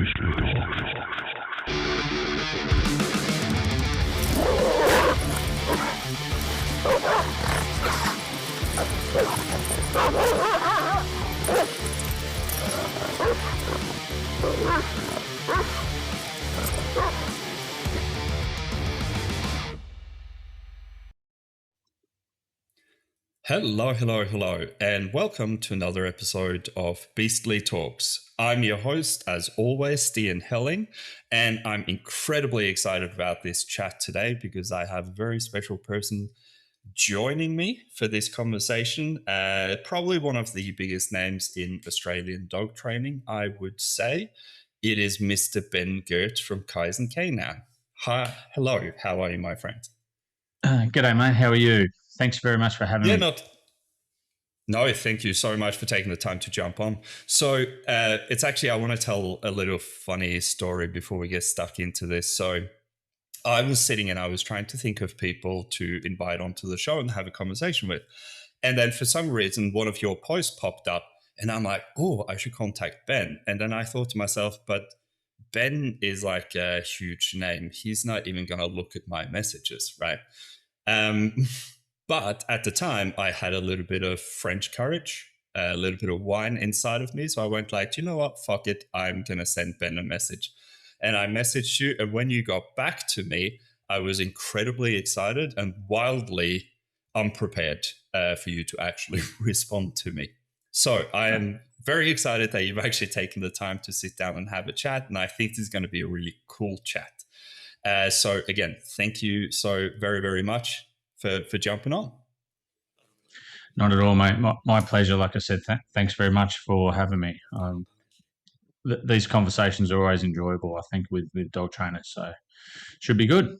Hello, and welcome to another episode of Beastly Talks. I'm your host, as always, Stian Helling, and I'm incredibly excited about this chat today because I have a very special person joining me for this conversation. Probably one of the biggest names in Australian dog training, I would say. It is Mr. Ben Geurts from Kaizen K9. Hi, hello, how are you, my friend? G'day, mate. How are you? Thanks very much for having me. No, thank you so much for taking the time to jump on. So it's actually, I want to tell a little funny story before we get stuck into this. So I was sitting and I was trying to think of people to invite onto the show and have a conversation with. And then for some reason, one of your posts popped up and I'm like, oh, I should contact Ben. And then I thought to myself, but Ben is like a huge name. He's not even going to look at my messages, right? But at the time, I had a little bit of French courage, a little bit of wine inside of me. So I went like, you know what? Fuck it. I'm going to send Ben a message. And I messaged you. And when you got back to me, I was incredibly excited and wildly unprepared for you to actually respond to me. So I am very excited that you've actually taken the time to sit down and have a chat. And I think this is going to be a really cool chat. So again, thank you so very, very much for jumping on. Not at all, mate. My pleasure. Like I said, thanks very much for having me. These conversations are always enjoyable, I think, with dog trainers. So should be good.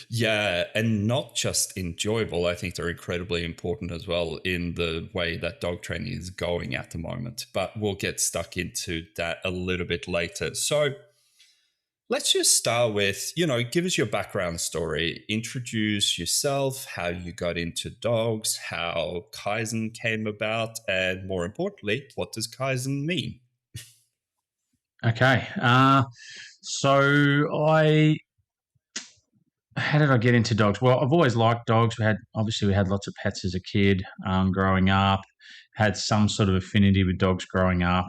Yeah, and not just enjoyable. I think they're incredibly important as well in the way that dog training is going at the moment. But we'll get stuck into that a little bit later. So let's just start with, give us your background story. Introduce yourself, how you got into dogs, how Kaizen came about, and more importantly, what does Kaizen mean? Okay. How did I get into dogs? Well, I've always liked dogs. We had lots of pets as a kid growing up, had some sort of affinity with dogs growing up.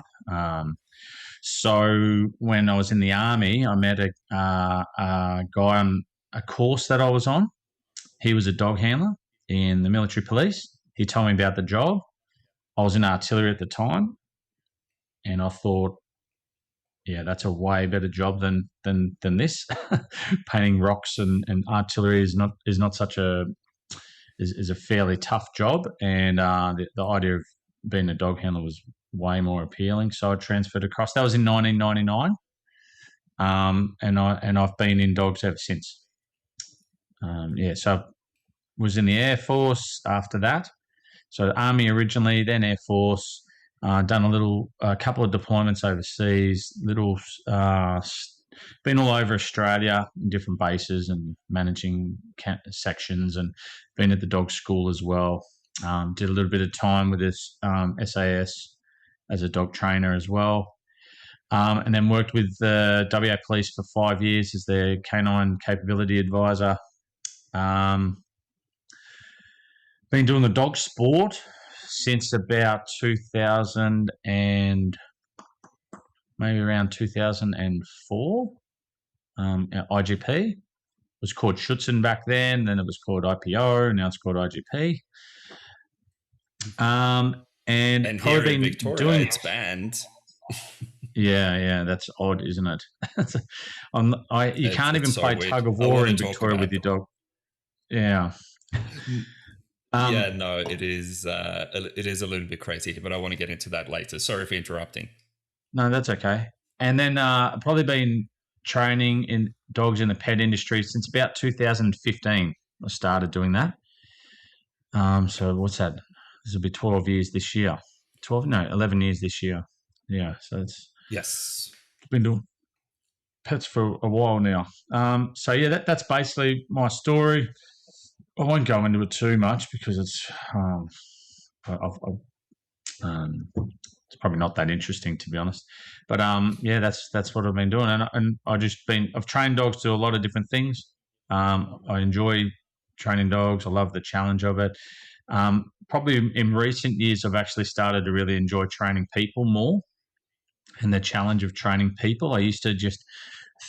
So when I was in the army, I met a guy on a course that I was on. He was a dog handler in the military police. He told me about the job. I was in artillery at the time, and I thought, yeah, that's a way better job than this. Painting rocks and artillery is a fairly tough job, and the idea of being a dog handler was way more appealing. So I transferred across. That was in 1999, and I've been in dogs ever since. So I was in the Air Force after that. So Army originally, then Air Force. Done a couple of deployments overseas. Been all over Australia in different bases and managing sections, and been at the dog school as well. Did a little bit of time with this SAS as a dog trainer as well. And then worked with the WA Police for 5 years as their K9 capability advisor. Been doing the dog sport since about 2000 and maybe around 2004. IGP. It was called Schutzen back then it was called IPO, now it's called IGP. And here in Victoria, it's banned. Yeah, that's odd, isn't it? You can't even play tug of war in Victoria with your dog. Yeah. It is a little bit crazy, but I want to get into that later. Sorry for interrupting. No, that's okay. And then I've probably been training in dogs in the pet industry since about 2015. I started doing that. So what's that? This will be 12 years this year. 11 years this year. Yeah, so yes. Been doing pets for a while now. That's basically my story. I won't go into it too much because it's it's probably not that interesting, to be honest. But yeah, that's what I've been doing, and I've trained dogs to a lot of different things. I enjoy training dogs. I love the challenge of it. Probably in recent years, I've actually started to really enjoy training people more, and the challenge of training people. I used to just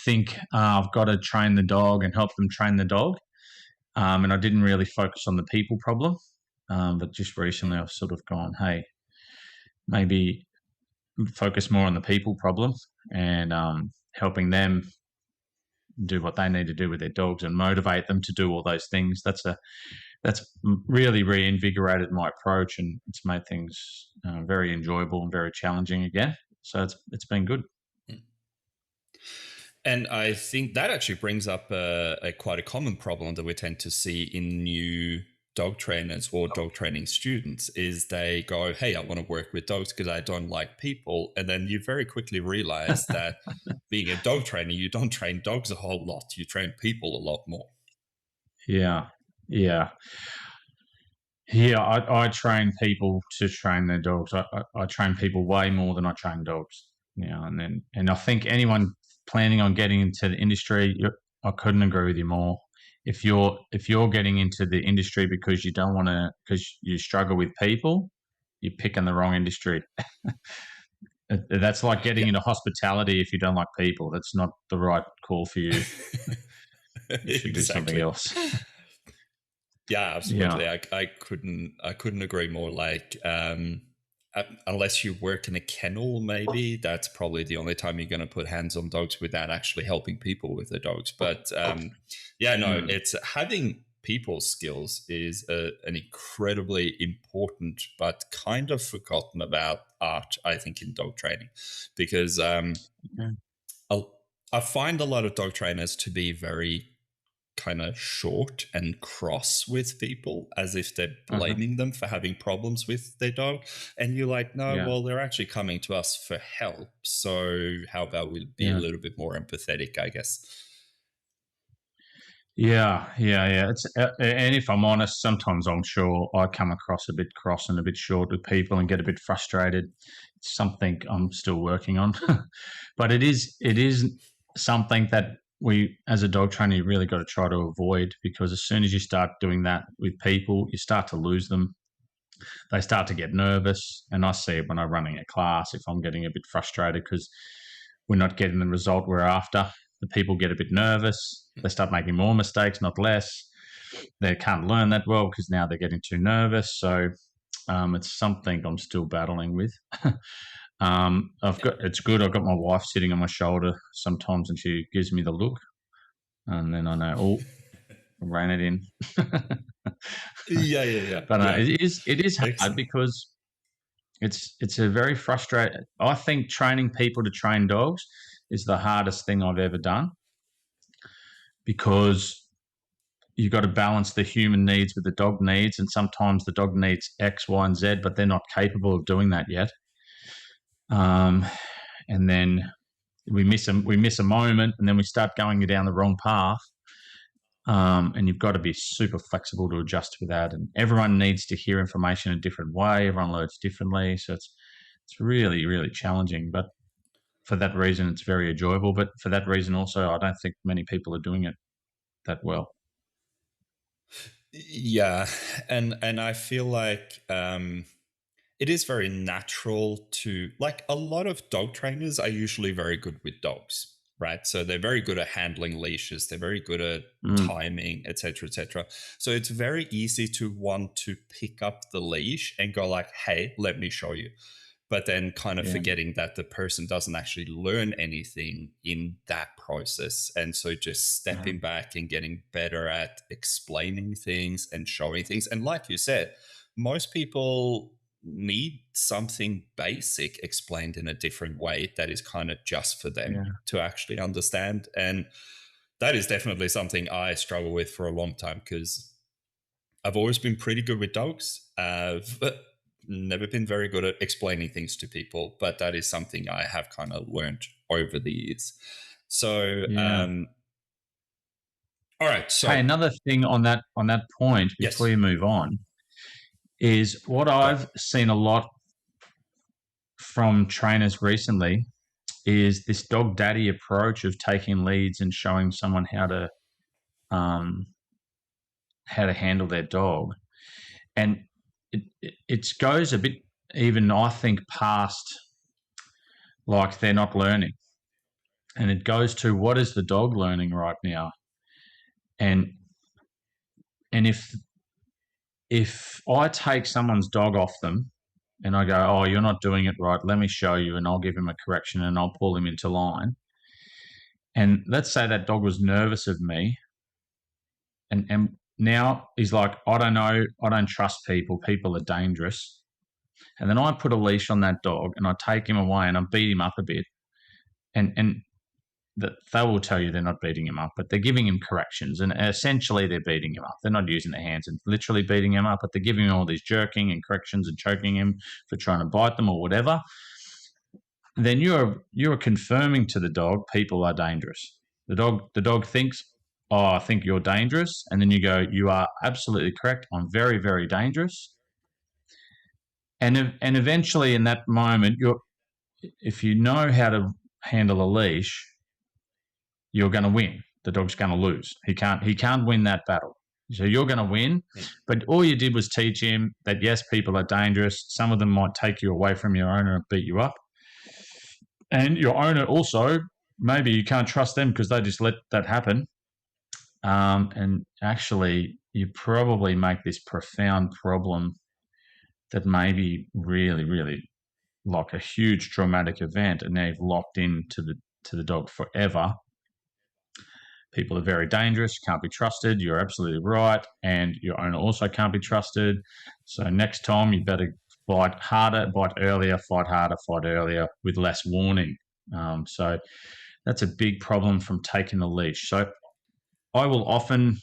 think I've got to train the dog and help them train the dog, and I didn't really focus on the people problem. But just recently, I've sort of gone, hey, maybe focus more on the people problem and helping them do what they need to do with their dogs and motivate them to do all those things. That's really reinvigorated my approach, and it's made things very enjoyable and very challenging again. So it's been good. And I think that actually brings up a quite a common problem that we tend to see in new dog trainers or dog training students is they go, hey, I want to work with dogs because I don't like people. And then you very quickly realize that being a dog trainer, you don't train dogs a whole lot. You train people a lot more. Yeah, yeah. Yeah, I train people to train their dogs. I train people way more than I train dogs. Yeah, and I think anyone planning on getting into the industry, I couldn't agree with you more. If you're getting into the industry because you don't want to, because you struggle with people, you're picking the wrong industry. That's like getting Yeah. into hospitality if you don't like people. That's not the right call for you. You should do something Exactly. else. Yeah, Yeah, absolutely. I couldn't agree more. Like, unless you work in a kennel, maybe that's probably the only time you're going to put hands on dogs without actually helping people with the dogs. But yeah, no, mm, it's having people skills is an incredibly important but kind of forgotten about art, I think, in dog training, because yeah, I I find a lot of dog trainers to be very kind of short and cross with people as if they're uh-huh, blaming them for having problems with their dog. And you're like, no, yeah, well, they're actually coming to us for help. So how about we be a yeah. little bit more empathetic, I guess? Yeah, yeah, yeah. And if I'm honest, sometimes I'm sure I come across a bit cross and a bit short with people and get a bit frustrated. It's something I'm still working on, but it is something that we, as a dog trainer, you really got to try to avoid, because as soon as you start doing that with people, you start to lose them. They start to get nervous, and I see it when I'm running a class. If I'm getting a bit frustrated because we're not getting the result we're after, the people get a bit nervous. They start making more mistakes, not less. They can't learn that well because now they're getting too nervous. So it's something I'm still battling with. I've got it's good. I've got my wife sitting on my shoulder sometimes, and she gives me the look, and then I know, oh, I ran it in. Yeah, yeah, yeah, But yeah. it is hard Excellent. because it's a very frustrating. I think training people to train dogs is the hardest thing I've ever done, because you've got to balance the human needs with the dog needs, and sometimes the dog needs X, Y, and Z, but they're not capable of doing that yet. Um, and then we miss a moment, and then we start going down the wrong path. And you've got to be super flexible to adjust with that. And everyone needs to hear information a different way. Everyone learns differently, so it's really really challenging. But for that reason, it's very enjoyable. But for that reason, also, I don't think many people are doing it that well. Yeah, and I feel like it is very natural to like a lot of dog trainers are usually very good with dogs, right? So they're very good at handling leashes, they're very good at Mm, timing, etc., etc. So it's very easy to want to pick up the leash and go like, hey, let me show you, but then kind of yeah, forgetting that the person doesn't actually learn anything in that process. And so just uh, stepping back and getting better at explaining things and showing things. And like you said, most people need something basic explained in a different way that is kind of just for them yeah, to actually understand. And that is definitely something I struggle with for a long time because I've always been pretty good with dogs. I've never been very good at explaining things to people, but that is something I have kind of learned over the years. So, yeah. all right. Hey, So, another thing on that point before yes, you move on is what go. I've seen a lot from trainers recently is this dog daddy approach of taking leads and showing someone um, how to handle their dog, and it goes a bit even, I think, past like they're not learning, and it goes to what is the dog learning right now, and and if I take someone's dog off them and I go, oh, you're not doing it right, let me show you, and I'll give him a correction and I'll pull him into line. And let's say that dog was nervous of me, and now he's like, I don't know, I don't trust people, people are dangerous. And then I put a leash on that dog and I take him away and I beat him up a bit. And they will tell you they're not beating him up, but they're giving him corrections, and essentially they're beating him up. They're not using their hands and literally beating him up, but they're giving him all these jerking and corrections and choking him for trying to bite them or whatever. Then you're confirming to the dog people are dangerous. The dog thinks, oh, I think you're dangerous, and then you go, you are absolutely correct. I'm very, very dangerous. And eventually in that moment, if you know how to handle a leash, you're going to win. The dog's going to lose. He can't win that battle. So you're going to win, but all you did was teach him that yes, people are dangerous. Some of them might take you away from your owner and beat you up. And your owner also, maybe you can't trust them because they just let that happen. And actually, you probably make this profound problem that may be really, really like a huge traumatic event, and now you've locked into the dog forever. People are very dangerous, can't be trusted. You're absolutely right. And your owner also can't be trusted. So next time you better bite harder, bite earlier, fight harder, fight earlier with less warning. So that's a big problem from taking the leash. So I will often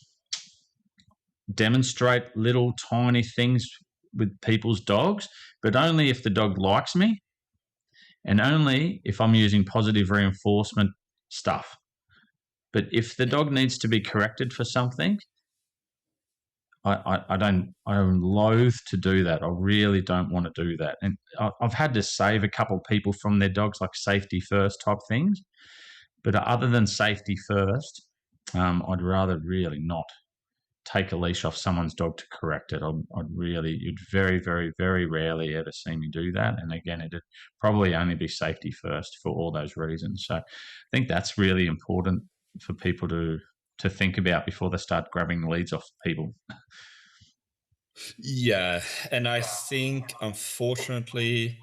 demonstrate little tiny things with people's dogs, but only if the dog likes me and only if I'm using positive reinforcement stuff. But if the dog needs to be corrected for something, I'm loath to do that. I really don't want to do that. And I've had to save a couple of people from their dogs, like safety first type things. But other than safety first, I'd rather really not take a leash off someone's dog to correct it. You'd very, very, very rarely ever see me do that. And again, it'd probably only be safety first for all those reasons. So I think that's really important for people to think about before they start grabbing leads off people. Yeah, and I think unfortunately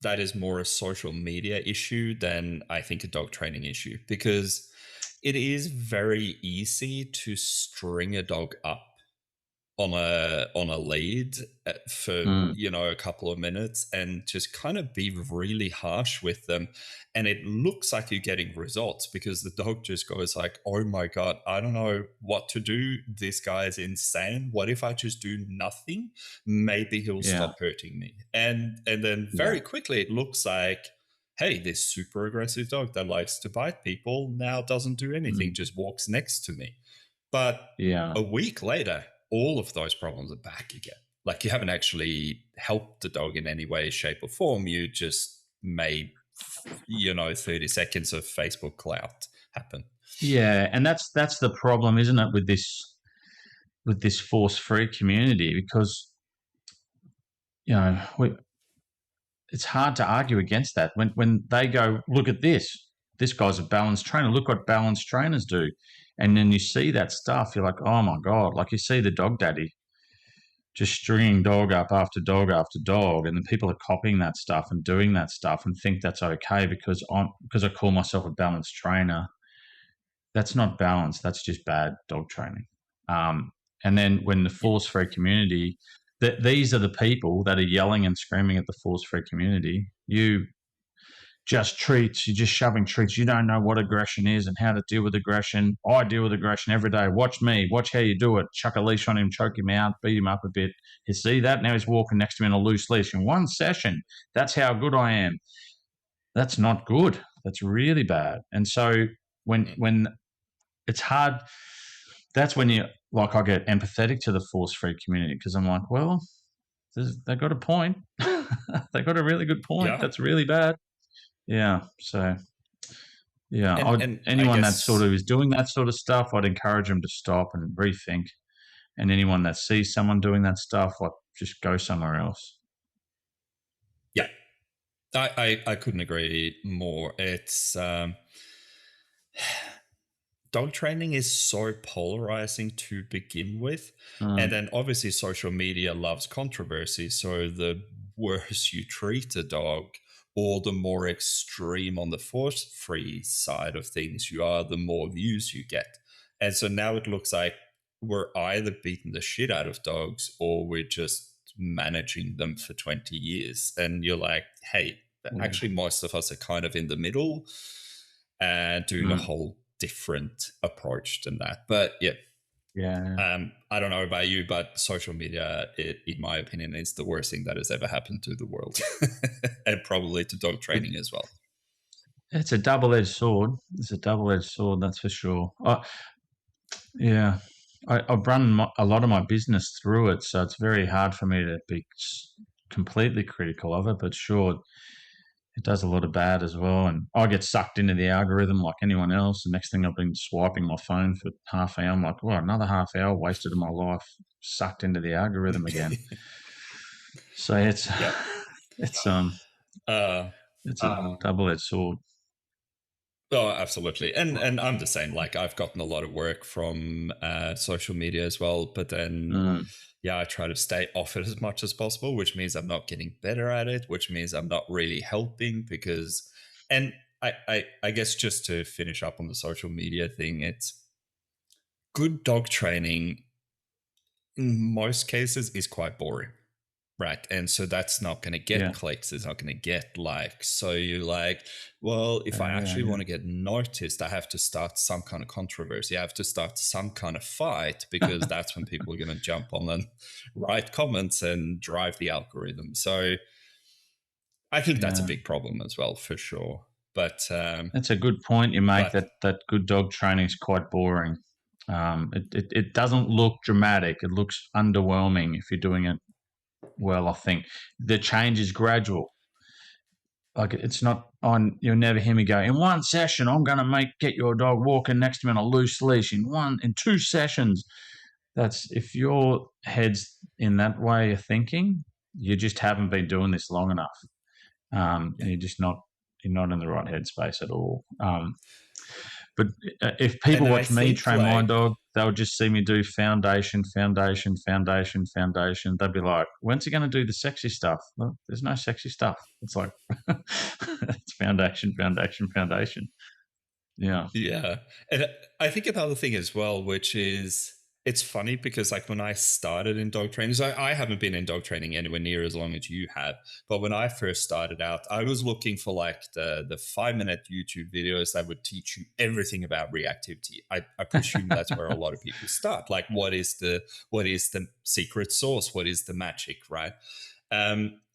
that is more a social media issue than I think a dog training issue, because it is very easy to string a dog up on a lead for a couple of minutes and just kind of be really harsh with them, and it looks like you're getting results because the dog just goes like, oh my god, I don't know what to do, this guy is insane, what if I just do nothing, maybe he'll stop hurting me, and then very quickly it looks like, hey, this super aggressive dog that likes to bite people now doesn't do anything, just walks next to me. But a week later, all of those problems are back again. Like, you haven't actually helped the dog in any way, shape, or form. You just made, 30 seconds of Facebook clout happen. Yeah, and that's the problem, isn't it, with this force-free community? Because it's hard to argue against that when they go, look at this guy's a balanced trainer, look what balanced trainers do. And then you see that stuff, you're like, oh my God, like you see the dog daddy just stringing dog up after dog after dog, and then people are copying that stuff and doing that stuff and think that's okay because I call myself a balanced trainer. That's not balanced, that's just bad dog training. And then when the force-free community, these are the people that are yelling and screaming at the force-free community, you just treats, you're just shoving treats. You don't know what aggression is and how to deal with aggression. I deal with aggression every day. Watch me. Watch how you do it. Chuck a leash on him, choke him out, beat him up a bit. You see that? Now he's walking next to me in a loose leash in one session. That's how good I am. That's not good. That's really bad. And so when it's hard, that's when I get empathetic to the force-free community, because I'm like, well, they've got a point. They got a really good point. Yeah. That's really bad. Yeah. So yeah, And I anyone that sort guess, of is doing that sort of stuff, I'd encourage them to stop and rethink. And anyone that sees someone doing that stuff, like just go somewhere else. yeah, I couldn't agree more. It's dog training is so polarizing to begin with. And Mm, then obviously social media loves controversy. So the worse you treat a dog, or the more extreme on the force free side of things you are, the more views you get. And so now it looks like we're either beating the shit out of dogs or we're just managing them for 20 years. And you're like, hey, yeah. actually, most of us are kind of in the middle and doing a Mm, whole different approach than that. But yeah, yeah. I don't know about you, but social media, in my opinion, is the worst thing that has ever happened to the world, and probably to dog It, training as well. it's a double-edged sword. It's a double-edged sword, that's for sure. Yeah, I've run a lot of my business through it, so it's very hard for me to be completely critical of it. But sure, it does a lot of bad as well, and I get sucked into the algorithm like anyone else. The next thing I've been swiping my phone for half an hour. I'm like, well, another half hour wasted of my life sucked into the algorithm again. So it's Yeah. it's Uh, it's a double-edged sword. Oh, absolutely. And I'm the same. Like I've gotten a lot of work from social media as well, but then Mm, yeah, I try to stay off it as much as possible, which means I'm not getting better at it, which means I'm not really helping because and I guess just to finish up on the social media thing, it's good dog training in most cases is quite boring. Right. And so that's not going to get yeah, clicks. It's not going to get likes. So you're like, well, if I yeah, actually yeah. want to get noticed, I have to start some kind of controversy. I have to start some kind of fight because that's when people are going to jump on and write comments and drive the algorithm. So I think that's a Yeah. big problem as well, for sure. That's a good point you make. But That good dog training is quite boring. It doesn't look dramatic. It looks underwhelming if you're doing it well. I think the change is gradual. Like it's not on. You'll never hear me go in one session. I'm going to get your dog walking next to me on a loose leash in 2 sessions. That's if your head's in that way of thinking, you just haven't been doing this long enough. yeah. You're not in the right headspace at all. But if people And I watch me think train my like, dog, they'll just see me do foundation, foundation, foundation, foundation. They'll be like, "When's he going to do the sexy stuff?" Well, there's no sexy stuff. It's like it's foundation, foundation, foundation. Yeah, yeah. And I think another thing as well, which is it's funny because like when I started in dog training, so I haven't been in dog training anywhere near as long as you have. But when I first started out, I was looking for like the 5 minute YouTube videos that would teach you everything about reactivity. I presume that's where a lot of people start. Like what is the secret sauce? What is the magic, right?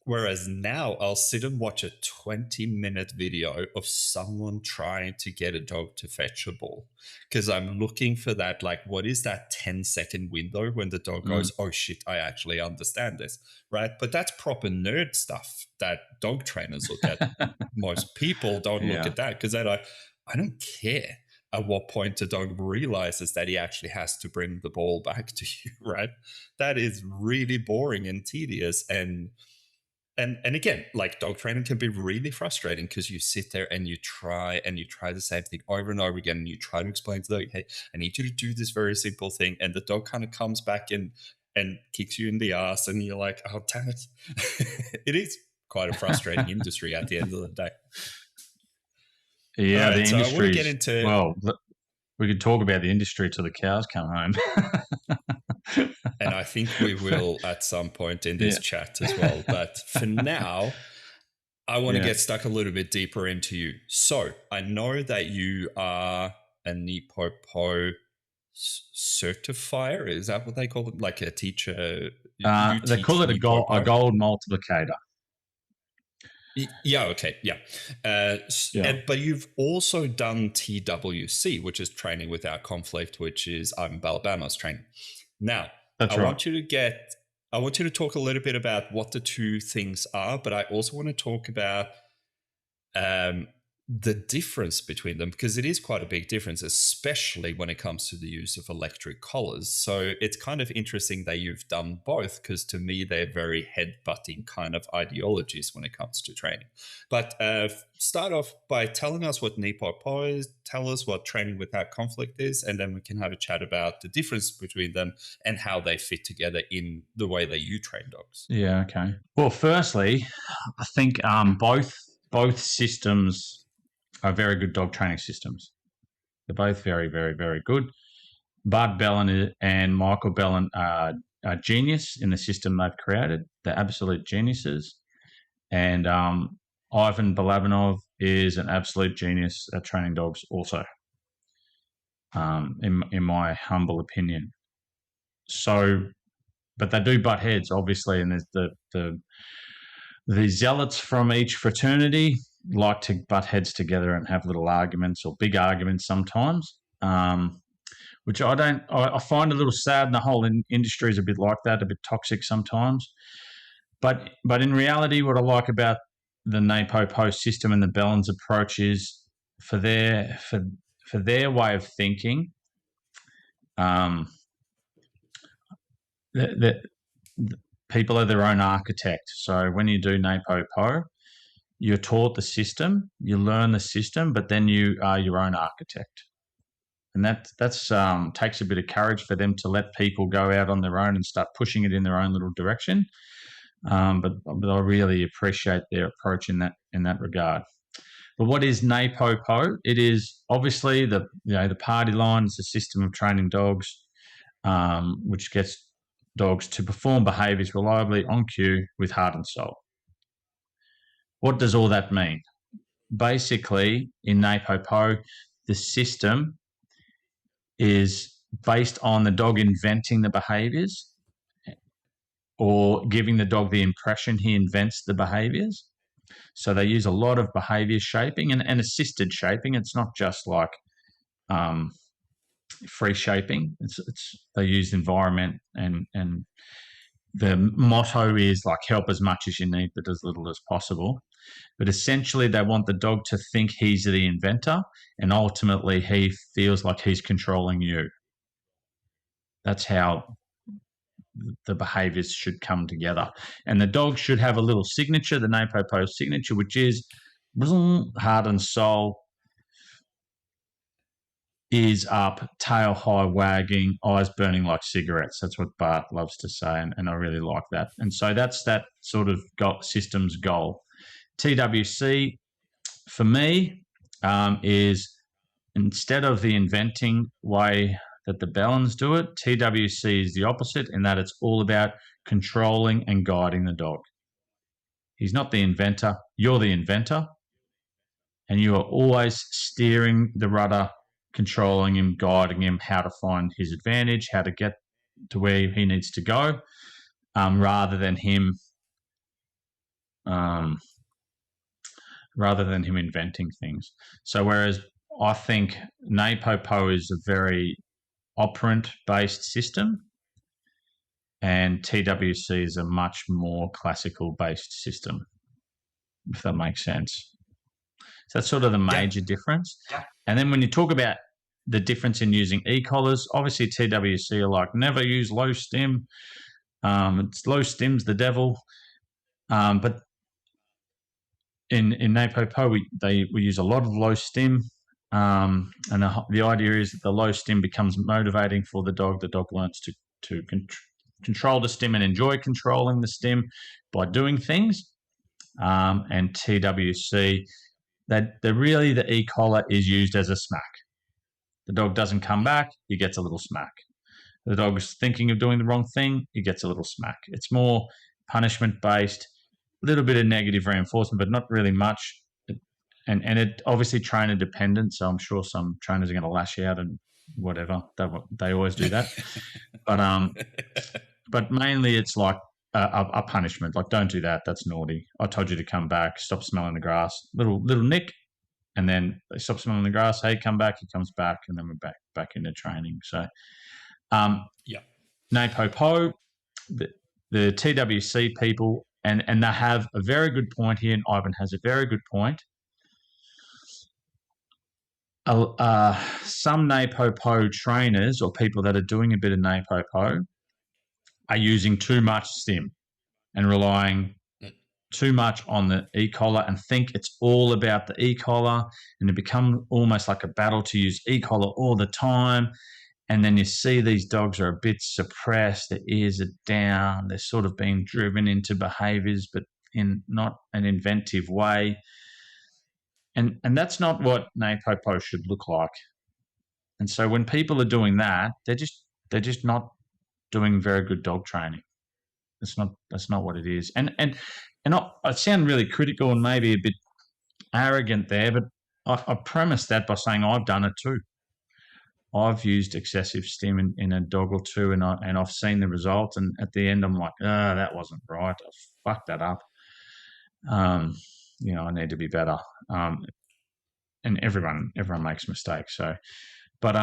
Whereas now I'll sit and watch a 20-minute video of someone trying to get a dog to fetch a ball. Because I'm looking for that, like, what is that 10-second window when the dog mm. goes, oh shit, I actually understand this, right? But that's proper nerd stuff that dog trainers look at. Most people don't look Yeah, at that because they're like, I don't care at what point the dog realizes that he actually has to bring the ball back to you, right? That is really boring and tedious. And again, like dog training can be really frustrating because you sit there and you try the same thing over and over again, and you try to explain to the dog, hey, I need you to do this very simple thing, and the dog kind of comes back and kicks you in the ass, and you're like, oh damn it. It is quite a frustrating industry at the end of the day. All yeah. The right, so I want to get industry's into, well. We could talk about the industry till the cows come home. and I think we will at some point in this Yeah, chat as well. But for now, I want to yeah. get stuck a little bit deeper into you. So I know that you are a NePoPo certifier. Is that what they call it? Like a teacher? You They call teach it a NePoPo? gold multiplicator. Yeah. Okay. Yeah. Yeah, But you've also done TWC, which is training without conflict, which is I'm Alabama's training. Now, I that's right. want you to get I want you to talk a little bit about what the two things are, but I also want to talk about um, the difference between them, because it is quite a big difference, especially when it comes to the use of electric collars. So it's kind of interesting that you've done both, because to me, they're very head-butting kind of ideologies when it comes to training. But start off by telling us what NePoPo is, tell us what training without conflict is, and then we can have a chat about the difference between them and how they fit together in the way that you train dogs. Yeah, okay. Well, firstly, I think both systems are very good dog training systems. They're both very, very, very good. Bud Bellin and Michael Bellin are genius in the system they've created. They're absolute geniuses. And Ivan Balabanov is an absolute genius at training dogs also, in my humble opinion. So, but they do butt heads, obviously, and there's the zealots from each fraternity like to butt heads together and have little arguments or big arguments sometimes, which I find a little sad. And the whole industry is a bit like that, a bit toxic sometimes. But in reality, what I like about the NePoPo system and the Bellins approach is for their way of thinking. The people are their own architect. So when you do NePoPo, you're taught the system, you learn the system, but then you are your own architect. And that's takes a bit of courage for them to let people go out on their own and start pushing it in their own little direction. But I really appreciate their approach in that regard. But what is NePoPo? It is obviously the party line is a system of training dogs, which gets dogs to perform behaviours reliably on cue with heart and soul. What does all that mean? Basically, in NePoPo, the system is based on the dog inventing the behaviours or giving the dog the impression he invents the behaviours. So they use a lot of behaviour shaping and assisted shaping. It's not just like free shaping. They use environment and the motto is like help as much as you need, but as little as possible. But essentially, they want the dog to think he's the inventor, and ultimately, he feels like he's controlling you. That's how the behaviours should come together. And the dog should have a little signature, the NePoPo signature, which is heart and soul, ears up, tail high wagging, eyes burning like cigarettes. That's what Bart loves to say, and I really like that. And so that's that sort of system's goal. TWC, for me, is instead of the inventing way that the Bellins do it, TWC is the opposite in that it's all about controlling and guiding the dog. He's not the inventor, you're the inventor, and you are always steering the rudder, controlling him, guiding him, how to find his advantage, how to get to where he needs to go, rather than him inventing things. So whereas I think NePoPo is a very operant-based system, and TWC is a much more classical-based system, if that makes sense. So that's sort of the major difference. Yeah. And then when you talk about the difference in using e-collars, obviously TWC are like, never use low stim. It's low stim's the devil. But in NePoPo, we use a lot of low stim. And the idea is that the low stim becomes motivating for the dog. The dog learns to control the stim and enjoy controlling the stim by doing things. And TWC, the e-collar is used as a smack. The dog doesn't come back, he gets a little smack. The dog is thinking of doing the wrong thing, he gets a little smack. It's more punishment-based, a little bit of negative reinforcement, but not really much. And it obviously trainer dependent, so I'm sure some trainers are going to lash out and whatever. They always do that. But mainly it's like a punishment. Like, don't do that. That's naughty. I told you to come back. Stop smelling the grass. Little nick. And then they stop smelling the grass. Hey, come back. He comes back. And then we're back into training. So, yeah. NePoPo, the TWC people, and they have a very good point here, and Ivan has a very good point. Some NePoPo trainers or people that are doing a bit of NePoPo are using too much stim and relying too much on the e-collar and think it's all about the e-collar, and it becomes almost like a battle to use e-collar all the time. And then you see these dogs are a bit suppressed, their ears are down, they're sort of being driven into behaviours, but in not an inventive way. And that's not what NePoPo should look like. And so when people are doing that, they're just not doing very good dog training. That's not what it is. And I sound really critical and maybe a bit arrogant there, but I premise that by saying I've done it too. I've used excessive stim in a dog or two, and I've seen the results. And at the end, I'm like, that wasn't right. I fucked that up. I need to be better. And everyone makes mistakes. So, but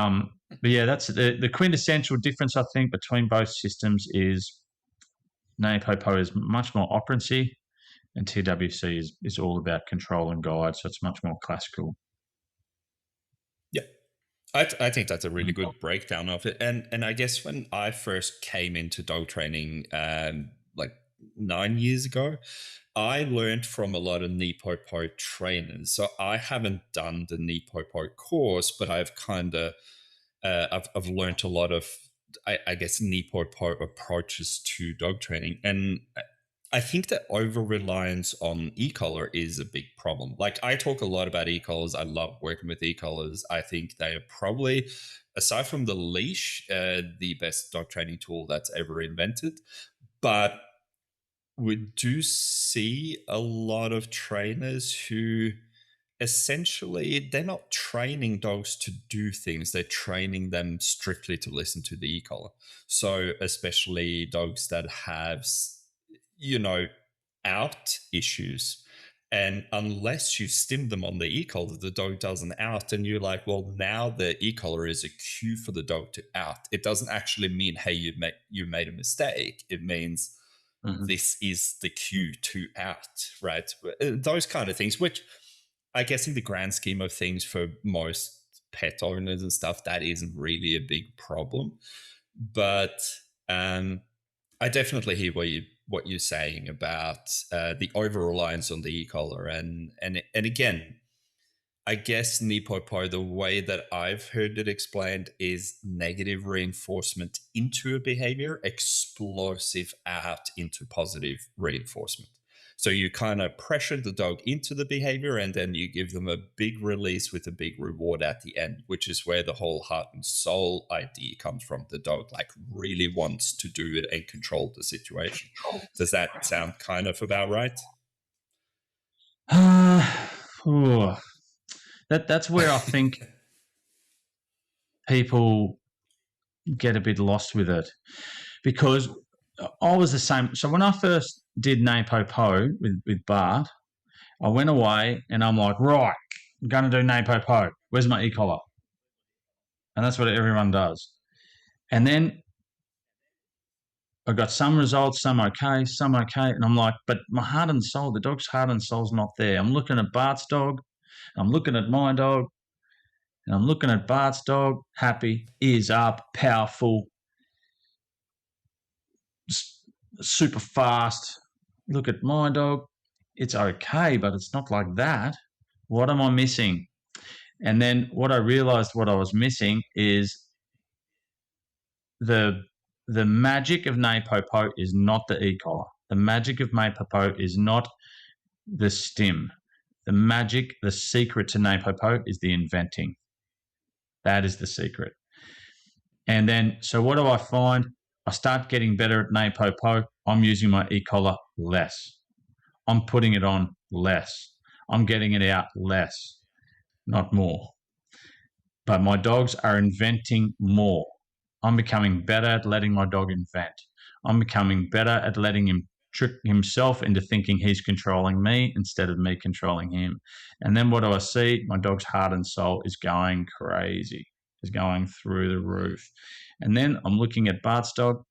yeah, that's the quintessential difference I think between both systems is NePoPo is much more operancy, and TWC is all about control and guide. So it's much more classical. Yeah. I think that's a really good breakdown of it. And I guess when I first came into dog training like 9 years ago, I learned from a lot of NePoPo trainers. So I haven't done the NePoPo course, but I've kind of I've learned a lot of I guess NePoPo approaches to dog training. And I think that over reliance on e-collar is a big problem. Like I talk a lot about e-collars. I love working with e-collars. I think they are probably, aside from the leash, the best dog training tool that's ever invented. But we do see a lot of trainers who essentially they're not training dogs to do things, they're training them strictly to listen to the e-collar. So especially dogs that have out issues, and unless you stim them on the e-collar, the dog doesn't out, and you're like, well, now the e-collar is a cue for the dog to out. It doesn't actually mean, hey, you made a mistake. It means this is the cue to out, right? Those kind of things, which I guess in the grand scheme of things for most pet owners and stuff, that isn't really a big problem. But I definitely hear what you're saying about the over reliance on the e-collar, and again, I guess NePoPo, the way that I've heard it explained, is negative reinforcement into a behavior, explosive out into positive reinforcement. So you kind of pressure the dog into the behavior, and then you give them a big release with a big reward at the end, which is where the whole heart and soul idea comes from. The dog like really wants to do it and control the situation. Does that sound kind of about right? That's where I think people get a bit lost with it, because I was the same. So when I first did NePoPo with Bart, I went away and I'm like, right, I'm going to do NePoPo. Where's my e-collar? And that's what everyone does. And then I got some results, some okay. And I'm like, but my heart and soul, the dog's heart and soul's not there. I'm looking at Bart's dog, I'm looking at my dog, and I'm looking at Bart's dog, happy, ears up, powerful, super fast. Look at my dog, it's okay, but it's not like that. What am I missing? And then what I realized what I was missing is the magic of NePoPo is not the e-collar. The magic of NePoPo is not the stim. The magic, the secret to NePoPo is the inventing. That is the secret. And then, so what do I find? I start getting better at NePoPo. I'm using my e-collar less. I'm putting it on less. I'm getting it out less, not more. But my dogs are inventing more. I'm becoming better at letting my dog invent. I'm becoming better at letting him trick himself into thinking he's controlling me instead of me controlling him. And then what do I see? My dog's heart and soul is going crazy, is going through the roof. And then I'm looking at Bart's dog,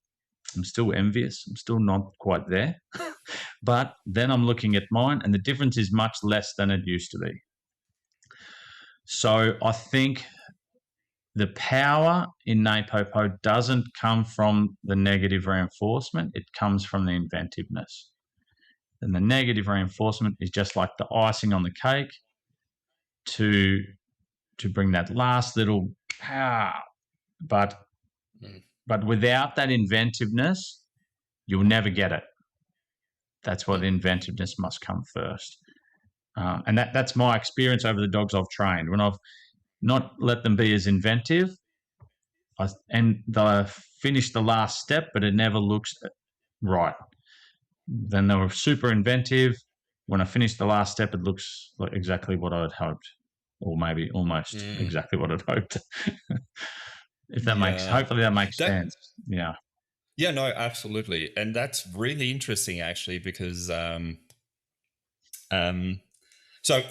I'm still envious. I'm still not quite there. But then I'm looking at mine, and the difference is much less than it used to be. So I think the power in NePoPo doesn't come from the negative reinforcement. It comes from the inventiveness. And the negative reinforcement is just like the icing on the cake to bring that last little pow. But without that inventiveness, you'll never get it. That's why the inventiveness must come first. And that's my experience over the dogs I've trained. When I've not let them be as inventive, and they'll finish the last step, but it never looks right. Then they were super inventive. When I finish the last step, it looks like exactly what I'd hoped, or maybe almost exactly what I'd hoped. If that hopefully that makes sense. Yeah. Yeah, no, absolutely. And that's really interesting, actually, because so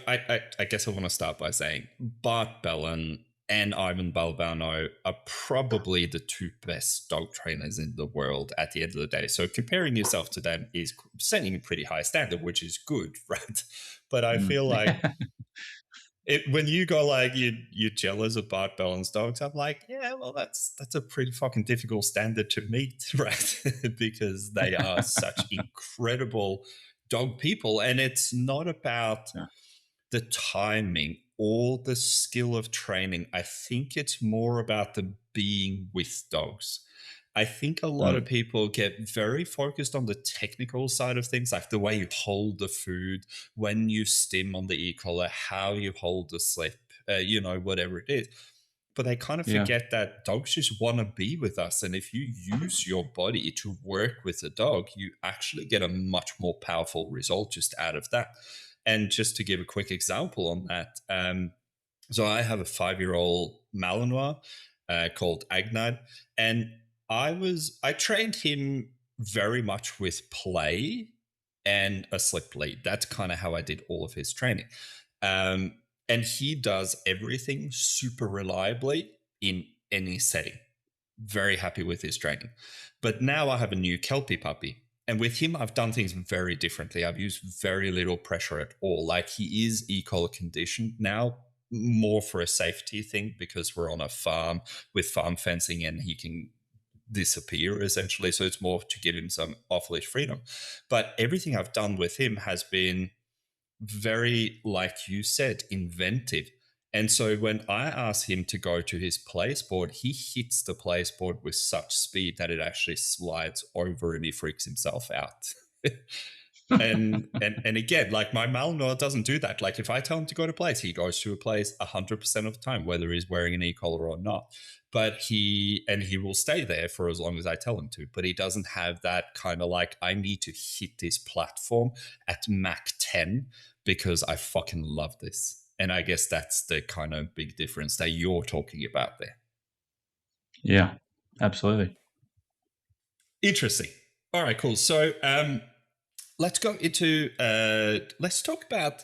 I guess I want to start by saying Bart Bellin and Ivan Balbano are probably the two best dog trainers in the world at the end of the day. So comparing yourself to them is setting a pretty high standard, which is good, right? But I feel like when you go like you're jealous of Bart Bellin's dogs, I'm like, yeah, well, that's a pretty fucking difficult standard to meet, right? Because they are such incredible dog people, and it's not about the timing or the skill of training. I think it's more about the being with dogs. I think a lot of people get very focused on the technical side of things, like the way you hold the food, when you stim on the e-collar, how you hold the slip, whatever it is. But they kind of forget that dogs just want to be with us. And if you use your body to work with a dog, you actually get a much more powerful result just out of that. And just to give a quick example on that, so I have a 5-year-old Malinois called Agnad, and I trained him very much with play and a slip lead. That's kind of how I did all of his training. And he does everything super reliably in any setting. Very happy with his training. But now I have a new Kelpie puppy. And with him, I've done things very differently. I've used very little pressure at all. Like, he is e-collar conditioned now, more for a safety thing because we're on a farm with farm fencing and he can disappear essentially. So it's more to give him some off-leash freedom. But everything I've done with him has been very, like you said, inventive. And so when I ask him to go to his placeboard, he hits the placeboard with such speed that it actually slides over and he freaks himself out. and again, like, my Malinois doesn't do that. Like, if I tell him to go to place, he goes to a place 100% of the time, whether he's wearing an e-collar or not. But he will stay there for as long as I tell him to. But he doesn't have that kind of like, I need to hit this platform at Mach 10 because I fucking love this. And I guess that's the kind of big difference that you're talking about there. Yeah, absolutely. Interesting. All right, cool. So let's go into, let's talk about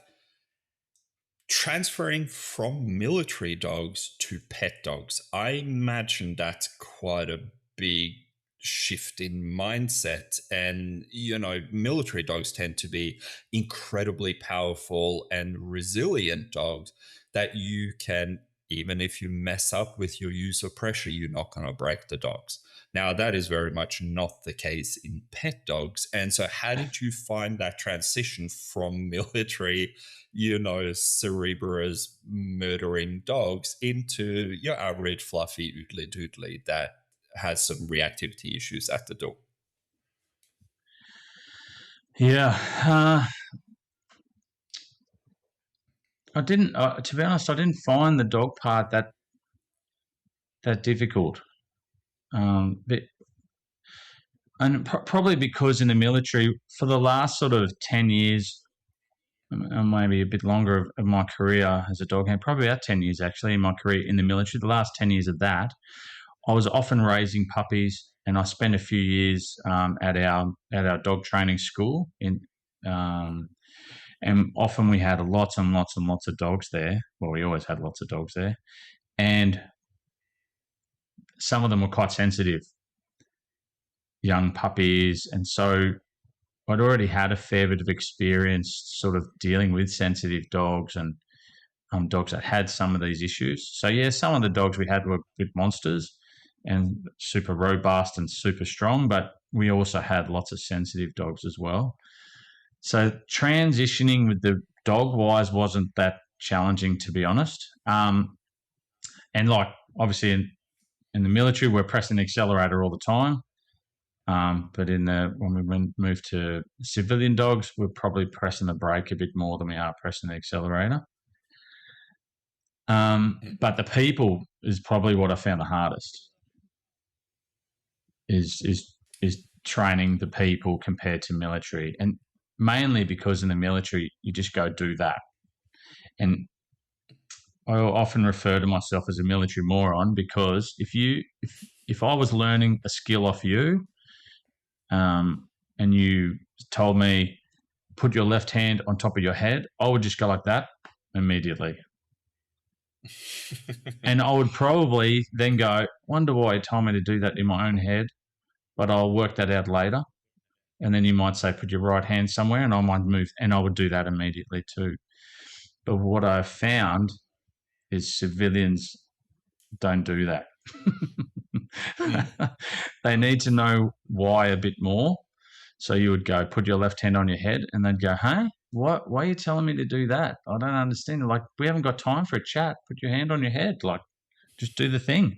transferring from military dogs to pet dogs. I imagine that's quite a big shift in mindset. And, military dogs tend to be incredibly powerful and resilient dogs that you can, even if you mess up with your use of pressure, you're not going to break the dogs. Now, that is very much not the case in pet dogs. And so how did you find that transition from military, Cerebra's murdering dogs into your average fluffy oodly doodly that has some reactivity issues at the door? Yeah. I didn't, to be honest, I didn't find the dog part that difficult. Probably because in the military, for the last sort of 10 years, maybe a bit longer of my career as a dog handler, probably about 10 years actually in my career in the military, the last 10 years of that, I was often raising puppies, and I spent a few years at our dog training school and often we had lots and lots and lots of dogs there. Well, we always had lots of dogs there. And some of them were quite sensitive. young puppies. And so I'd already had a fair bit of experience sort of dealing with sensitive dogs and dogs that had some of these issues. So, yeah, some of the dogs we had were big monsters and super robust and super strong, but we also had lots of sensitive dogs as well. So, transitioning with the dog wise wasn't that challenging, to be honest. And like, obviously, in the military, we're pressing the accelerator all the time. But when we moved to civilian dogs, we're probably pressing the brake a bit more than we are pressing the accelerator. But the people is probably what I found the hardest. Is training the people compared to military, and mainly because in the military you just go do that. And I often refer to myself as a military moron because if I was learning a skill off you, and you told me put your left hand on top of your head, I would just go like that immediately. And I would probably then go, wonder why you told me to do that in my own head, but I'll work that out later. And then you might say, put your right hand somewhere, and I might move, and I would do that immediately too. But what I've found is civilians don't do that. They need to know why a bit more. So you would go, put your left hand on your head, and they'd go, hey, what? Why are you telling me to do that? I don't understand. Like, we haven't got time for a chat. Put your hand on your head. Like, just do the thing.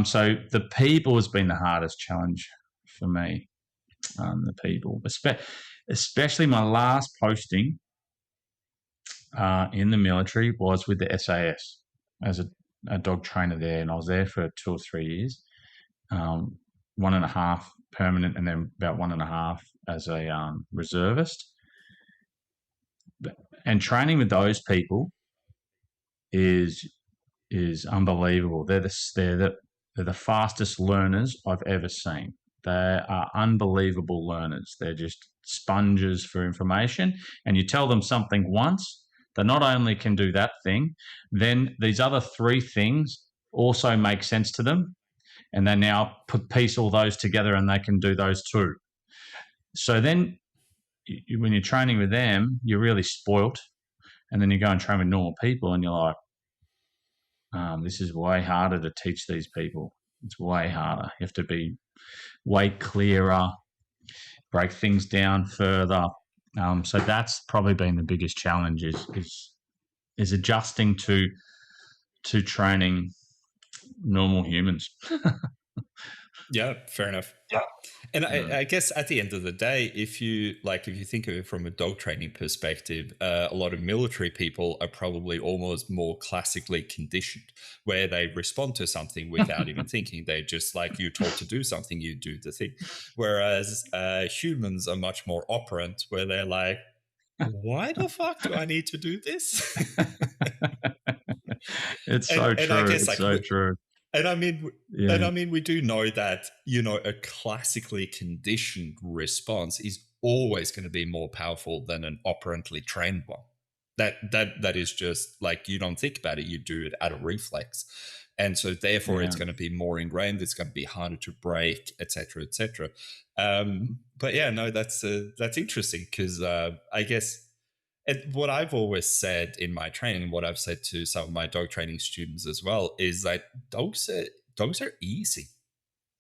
So the people has been the hardest challenge for me. The people, especially my last posting in the military was with the SAS as a dog trainer there, and I was there for 2 or 3 years, 1.5 permanent, and then about 1.5 as a reservist. And training with those people is unbelievable. They're the fastest learners I've ever seen. They are unbelievable learners. They're just sponges for information. And you tell them something once, they not only can do that thing, then these other 3 things also make sense to them. And they now piece all those together and they can do those too. So then when you're training with them, you're really spoilt. And then you go and train with normal people and you're like, this is way harder to teach these people. It's way harder. You have to be way clearer, break things down further. So that's probably been the biggest challenge is adjusting to training normal humans. Yeah, fair enough. Yeah. And I guess at the end of the day, if you think of it from a dog training perspective, a lot of military people are probably almost more classically conditioned, where they respond to something without even thinking. They just like you're told to do something, you do the thing. Whereas humans are much more operant, where they're like, why the fuck do I need to do this? It's so true. I guess, it's so true. And I mean, we do know that, a classically conditioned response is always going to be more powerful than an operantly trained one. That is just like, you don't think about it, you do it out of reflex. And so therefore it's going to be more ingrained, it's going to be harder to break, etc., etc. But yeah, no, that's interesting because I guess what I've always said in my training, what I've said to some of my dog training students as well, is that dogs are easy.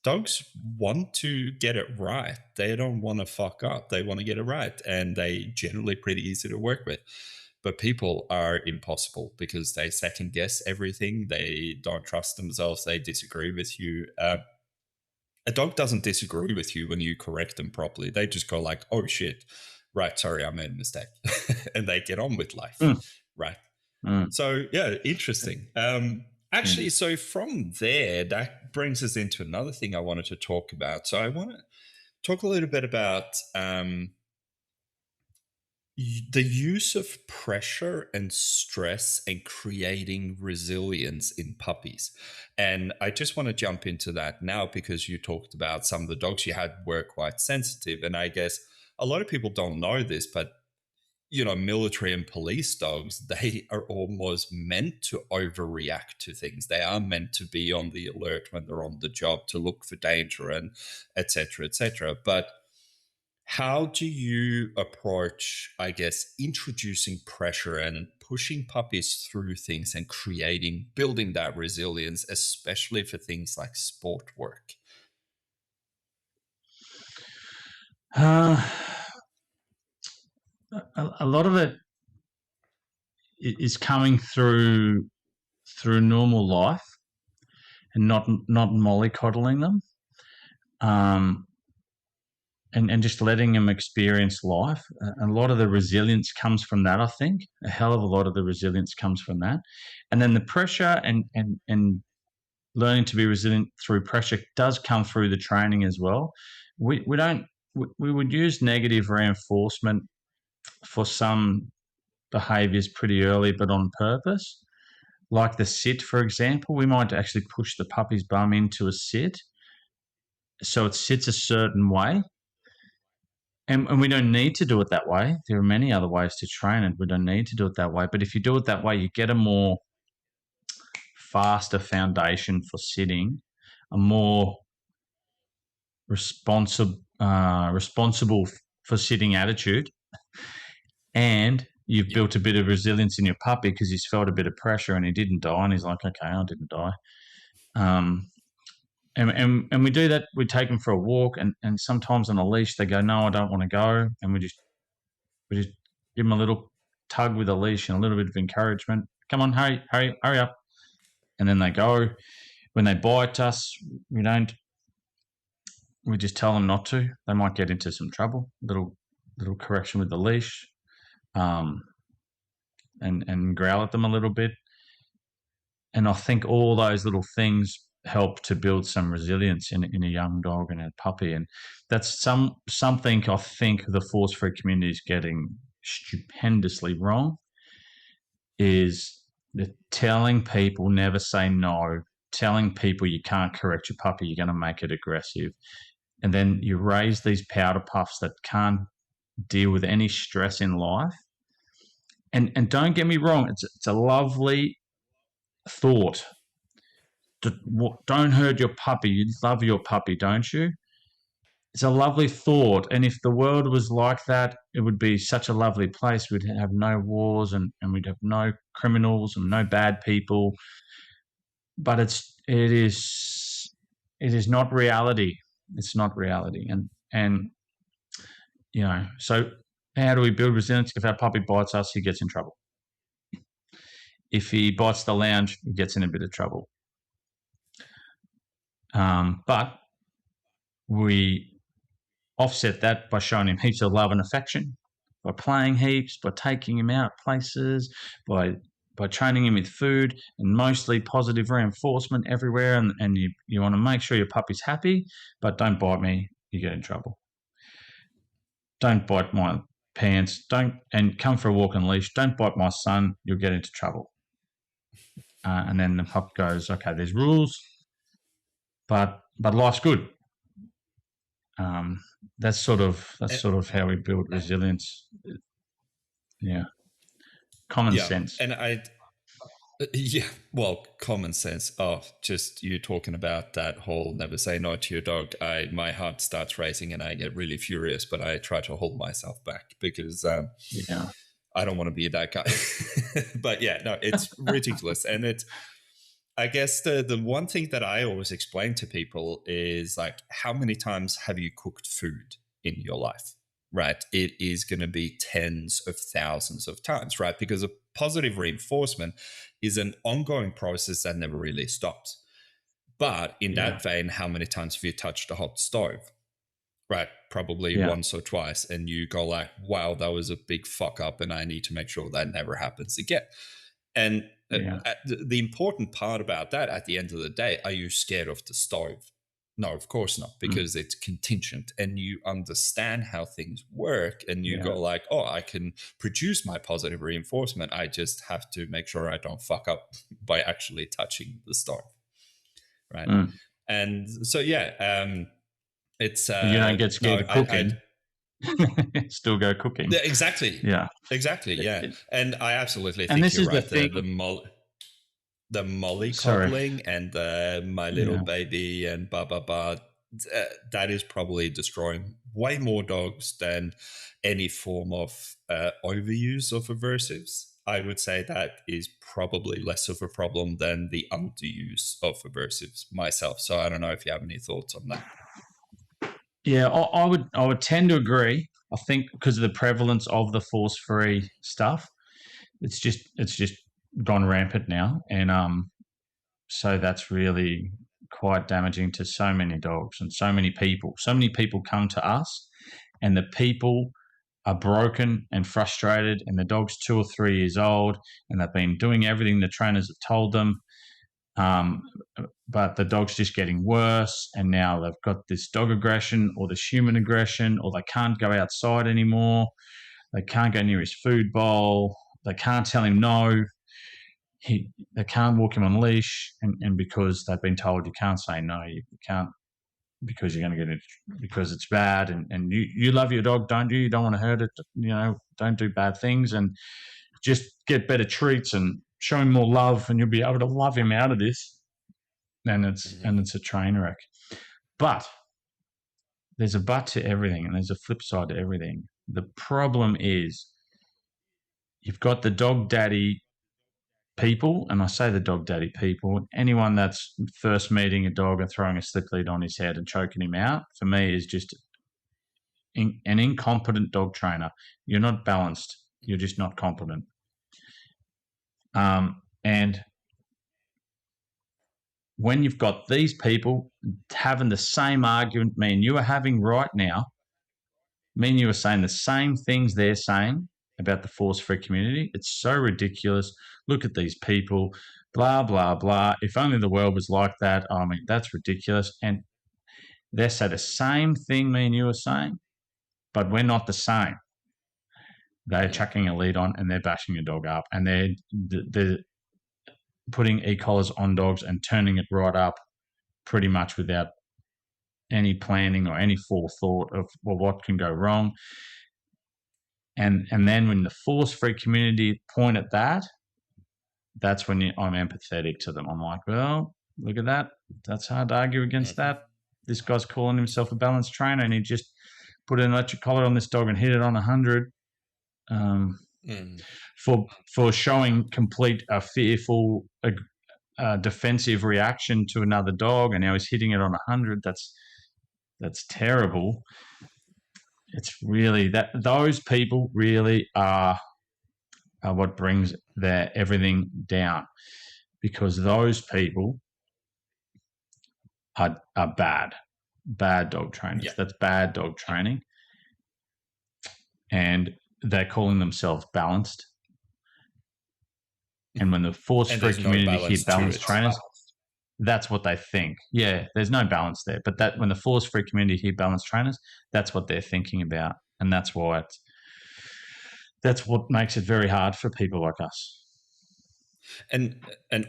Dogs want to get it right. They don't want to fuck up. They want to get it right. And they generally pretty easy to work with. But people are impossible because they second guess everything. They don't trust themselves. They disagree with you. A dog doesn't disagree with you when you correct them properly. They just go like, oh shit. Right, sorry, I made a mistake. And they get on with life. Right. So, yeah, interesting. Actually, so from there, that brings us into another thing I wanted to talk about. So I want to talk a little bit about the use of pressure and stress and creating resilience in puppies. And I just want to jump into that now because you talked about some of the dogs you had were quite sensitive. And I guess a lot of people don't know this, but military and police dogs, they are almost meant to overreact to things. They are meant to be on the alert when they're on the job, to look for danger and etc., etc. But how do you approach, I guess, introducing pressure and pushing puppies through things and building that resilience, especially for things like sport work? Uh, a lot of it is coming through normal life and not mollycoddling them, um, and just letting them experience life. A lot of the resilience comes from that. I think a hell of a lot of the resilience comes from that, and then the pressure and learning to be resilient through pressure does come through the training as well. We don't we would use negative reinforcement for some behaviors pretty early, but on purpose. Like the sit, for example, we might actually push the puppy's bum into a sit so it sits a certain way. And we don't need to do it that way. There are many other ways to train it. We don't need to do it that way. But if you do it that way, you get a more faster foundation for sitting, a more responsible for sitting attitude, and you've Yeah. built a bit of resilience in your puppy because he's felt a bit of pressure and he didn't die, and he's like, okay, I didn't die. And we do that. We take them for a walk, and sometimes on a leash they go, no, I don't want to go, and we just give them a little tug with a leash and a little bit of encouragement. Come on, hurry up, and then they go. When they bite us, we don't. We just tell them not to. They might get into some trouble. Little correction with the leash, um, and growl at them a little bit. And I think all those little things help to build some resilience in a young dog and a puppy. And that's something I think the force-free community is getting stupendously wrong, is the telling people never say no, telling people you can't correct your puppy, you're going to make it aggressive. And then you raise these powder puffs that can't deal with any stress in life. And don't get me wrong, it's a lovely thought. Don't hurt your puppy. You love your puppy, don't you? It's a lovely thought. And if the world was like that, it would be such a lovely place. We'd have no wars, and we'd have no criminals and no bad people. But it is not reality. It's not reality. And so how do we build resilience? If our puppy bites us, he gets in trouble. If he bites the lounge, he gets in a bit of trouble. But we offset that by showing him heaps of love and affection, by playing heaps, by taking him out places, by training him with food, and mostly positive reinforcement everywhere. And you want to make sure your puppy's happy, but don't bite me, you get in trouble. Don't bite my pants. And come for a walk on leash. Don't bite my son, you'll get into trouble. And then the pup goes, okay, there's rules, but life's good. That's sort of how we build resilience. Yeah, common sense. And well, common sense. Oh, just you talking about that whole never say no to your dog. My heart starts racing and I get really furious, but I try to hold myself back because I don't want to be that guy. But yeah, no, it's ridiculous. And I guess the one thing that I always explain to people is like, how many times have you cooked food in your life? Right? It is going to be tens of thousands of times, right? Because a positive reinforcement is an ongoing process that never really stops. But in that vein, how many times have you touched a hot stove? Right? Probably once or twice. And you go like, wow, that was a big fuck up and I need to make sure that never happens again. And the important part about that at the end of the day, are you scared of the stove? No, of course not, because it's contingent and you understand how things work and you go like, oh, I can produce my positive reinforcement. I just have to make sure I don't fuck up by actually touching the stove. Right. And so, it's... you don't get scared of cooking. Still go cooking. Yeah, exactly. Yeah. Exactly. Yeah. And I absolutely And think this you're is the right. thing. The Sorry. mollycoddling and the my little Yeah. baby and blah blah blah, that is probably destroying way more dogs than any form of overuse of aversives. I would say that is probably less of a problem than the underuse of aversives myself. So I don't know if you have any thoughts on that. Yeah, I would tend to agree. I think because of the prevalence of the force free stuff, it's just gone rampant now, and so that's really quite damaging to so many dogs and so many people. So many people come to us, and the people are broken and frustrated, and the dog's 2 or 3 years old, and they've been doing everything the trainers have told them, um, but the dog's just getting worse, and now they've got this dog aggression or this human aggression, or they can't go outside anymore. They can't go near his food bowl. They can't tell him no. They can't walk him on leash, and because they've been told you can't say no, you can't, because you're going to get it, because it's bad, and you love your dog, don't you? You don't want to hurt it, don't do bad things, and just get better treats and show him more love, and you'll be able to love him out of this. And it's a train wreck. But there's a but to everything, and there's a flip side to everything. The problem is you've got the dog daddy people, and I say the dog daddy people, anyone that's first meeting a dog and throwing a slip lead on his head and choking him out, for me, is just an incompetent dog trainer. You're not balanced. You're just not competent. And when you've got these people having the same argument me and you are having right now, me and you are saying the same things they're saying about the force-free community. It's so ridiculous. Look at these people, blah, blah, blah. If only the world was like that. I mean, that's ridiculous. And they say the same thing me and you are saying, but we're not the same. They're chucking a lead on and they're bashing a dog up, and they're putting e-collars on dogs and turning it right up pretty much without any planning or any forethought of, well, what can go wrong. And then when the force-free community point at that, that's when I'm empathetic to them. I'm like, well, look at that. That's hard to argue against that. This guy's calling himself a balanced trainer, and he just put an electric collar on this dog and hit it on 100. For showing complete fearful defensive reaction to another dog, and now he's hitting it on 100. That's terrible. It's really that those people really are what brings their everything down, because those people are bad dog trainers. Yeah. That's bad dog training, and they're calling themselves balanced. And when the force-free community hear balanced trainers, that's what they think. Yeah, there's no balance there. But that when the force-free community hear balanced trainers, that's what they're thinking about, and that's why that's what makes it very hard for people like us. And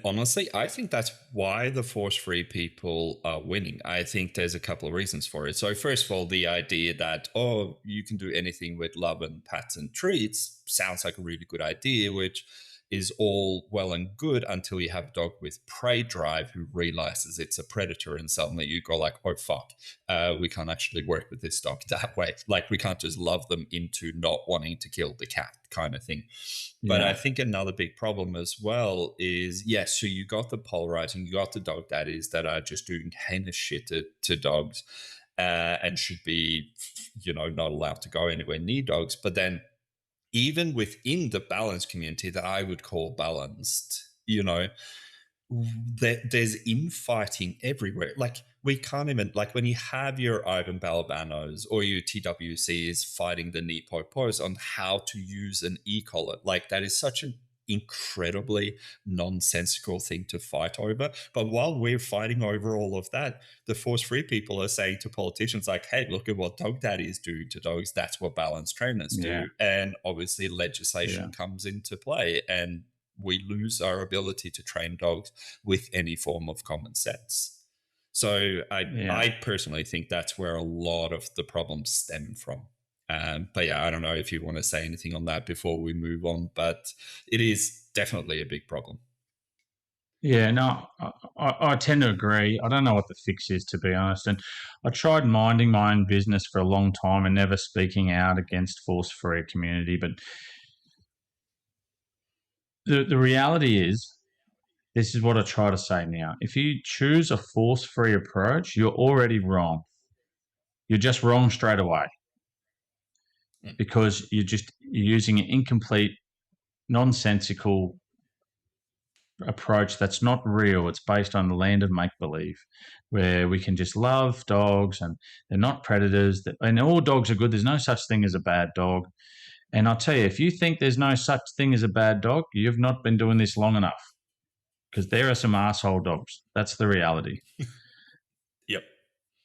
honestly, I think that's why the force-free people are winning. I think there's a couple of reasons for it. So first of all, the idea that, oh, you can do anything with love and pats and treats sounds like a really good idea, which is all well and good until you have a dog with prey drive who realizes it's a predator, and suddenly you go like, oh fuck, we can't actually work with this dog that way. Like, we can't just love them into not wanting to kill the cat kind of thing. But I think another big problem as well is, yes, so you got the polarizing, you got the dog daddies that are just doing heinous shit to dogs, and should be, not allowed to go anywhere near dogs. But then even within the balanced community that I would call balanced, there's infighting everywhere. Like, we can't even, like, when you have your Ivan Balabanos or your TWCs fighting the NePoPos on how to use an e-collar, like, that is such an incredibly nonsensical thing to fight over. But while we're fighting over all of that, the force-free people are saying to politicians like, hey, look at what dog daddies do to dogs. That's what balanced trainers do. And obviously legislation comes into play, and we lose our ability to train dogs with any form of common sense. So I personally think that's where a lot of the problems stem from. But yeah, I don't know if you want to say anything on that before we move on, but it is definitely a big problem. Yeah, no, I tend to agree. I don't know what the fix is, to be honest. And I tried minding my own business for a long time and never speaking out against force-free community. But the reality is, this is what I try to say now. If you choose a force-free approach, you're already wrong. You're just wrong straight away Mm. because you're using an incomplete, nonsensical approach that's not real. It's based on the land of make believe, where we can just love dogs and they're not predators. And all dogs are good. There's no such thing as a bad dog. And I'll tell you, if you think there's no such thing as a bad dog, you've not been doing this long enough because there are some asshole dogs. That's the reality. Yep.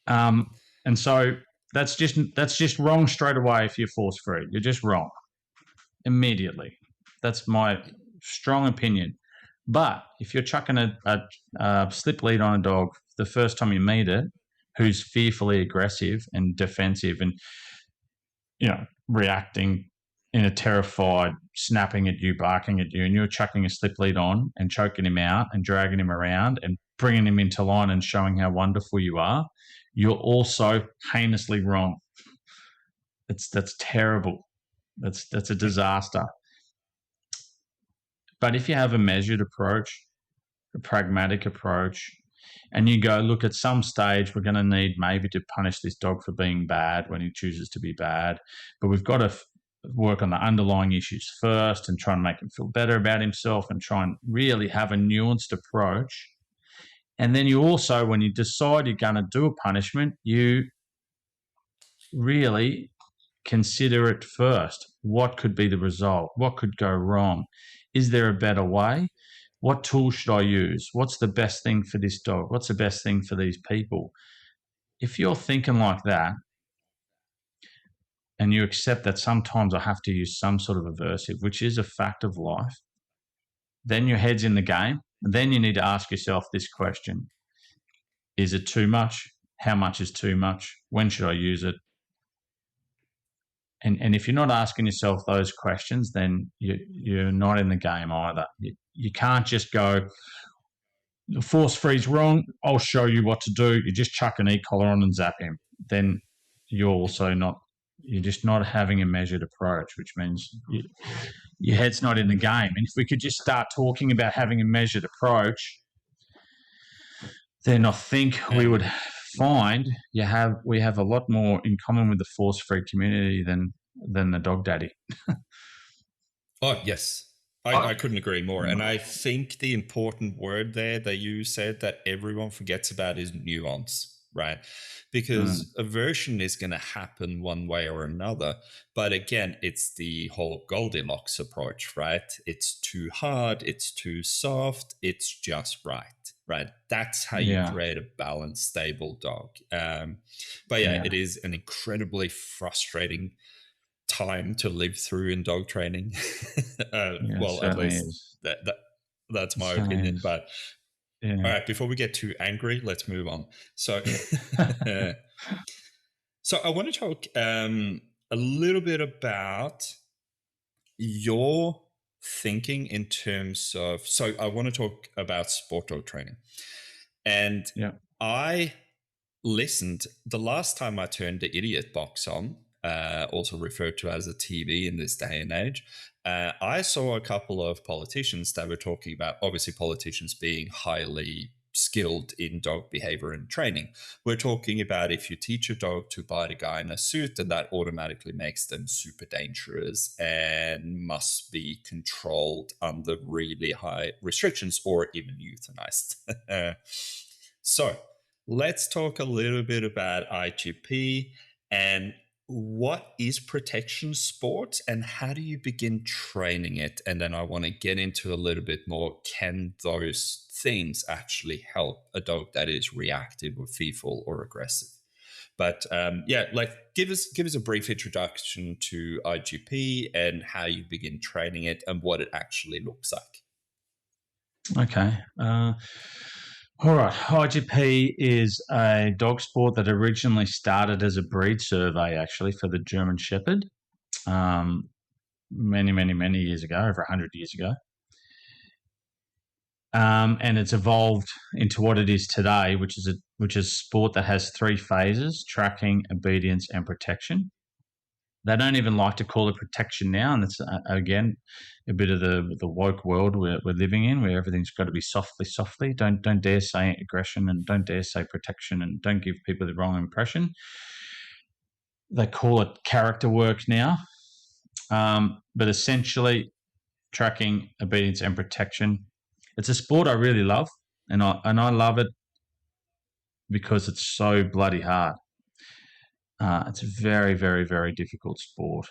Um, and so that's just wrong straight away. If you're force free, you're just wrong immediately. That's my strong opinion. But if you're chucking a slip lead on a dog the first time you meet it, who's fearfully aggressive and defensive and reacting in a terrified, snapping at you, barking at you, and you're chucking a slip lead on and choking him out and dragging him around and bringing him into line and showing how wonderful you are, you're also heinously wrong. That's terrible. That's a disaster. But if you have a measured approach, a pragmatic approach, and you go, look, at some stage we're going to need maybe to punish this dog for being bad when he chooses to be bad, but we've got to work on the underlying issues first and try and make him feel better about himself and try and really have a nuanced approach. And then you also, when you decide you're going to do a punishment, you really consider it first. What could be the result? What could go wrong? Is there a better way? What tool should I use? What's the best thing for this dog? What's the best thing for these people? If you're thinking like that and you accept that sometimes I have to use some sort of aversive, which is a fact of life, then your head's in the game. Then you need to ask yourself this question: is it too much? How much is too much? When should I use it? And if you're not asking yourself those questions, then you're not in the game either. You can't just go, force freeze wrong, I'll show you what to do. You just chuck an e-collar on and zap him. Then you're just not having a measured approach, which means your head's not in the game. And if we could just start talking about having a measured approach, then I think we would find we have a lot more in common with the force-free community than the dog daddy. Oh, yes. I couldn't agree more. And I think the important word there that you said that everyone forgets about is nuance, right? Because aversion is going to happen one way or another. But again, it's the whole Goldilocks approach, right? It's too hard, it's too soft, it's just right? That's how you create a balanced, stable dog. But yeah, it is an incredibly frustrating time to live through in dog training. Well, at least that's my opinion. But all right, before we get too angry, let's move on. So, so I want to talk a little bit about your thinking in terms of. So I want to talk about sport dog training, and I listened the last time I turned the idiot box on, also referred to as a TV in this day and age. I saw a couple of politicians that were talking about, obviously politicians being highly skilled in dog behavior and training. We're talking about if you teach a dog to bite a guy in a suit, then that automatically makes them super dangerous and must be controlled under really high restrictions or even euthanized. So let's talk a little bit about IGP and what is protection sport and how do you begin training it? And then I want to get into a little bit more. Can those things actually help a dog that is reactive or fearful or aggressive? But give us a brief introduction to IGP and how you begin training it and what it actually looks like. Okay. All right, IGP is a dog sport that originally started as a breed survey, actually, for the German Shepherd, many, many, many years ago, over 100 years ago. And it's evolved into what it is today, which is a sport that has three phases: tracking, obedience, and protection. They don't even like to call it protection now, and it's again a bit of the woke world we're living in, where everything's got to be softly, softly. Don't dare say aggression, and don't dare say protection, and don't give people the wrong impression. They call it character work now, but essentially, tracking, obedience, and protection. It's a sport I really love, and I love it because it's so bloody hard. It's a very, very, very difficult sport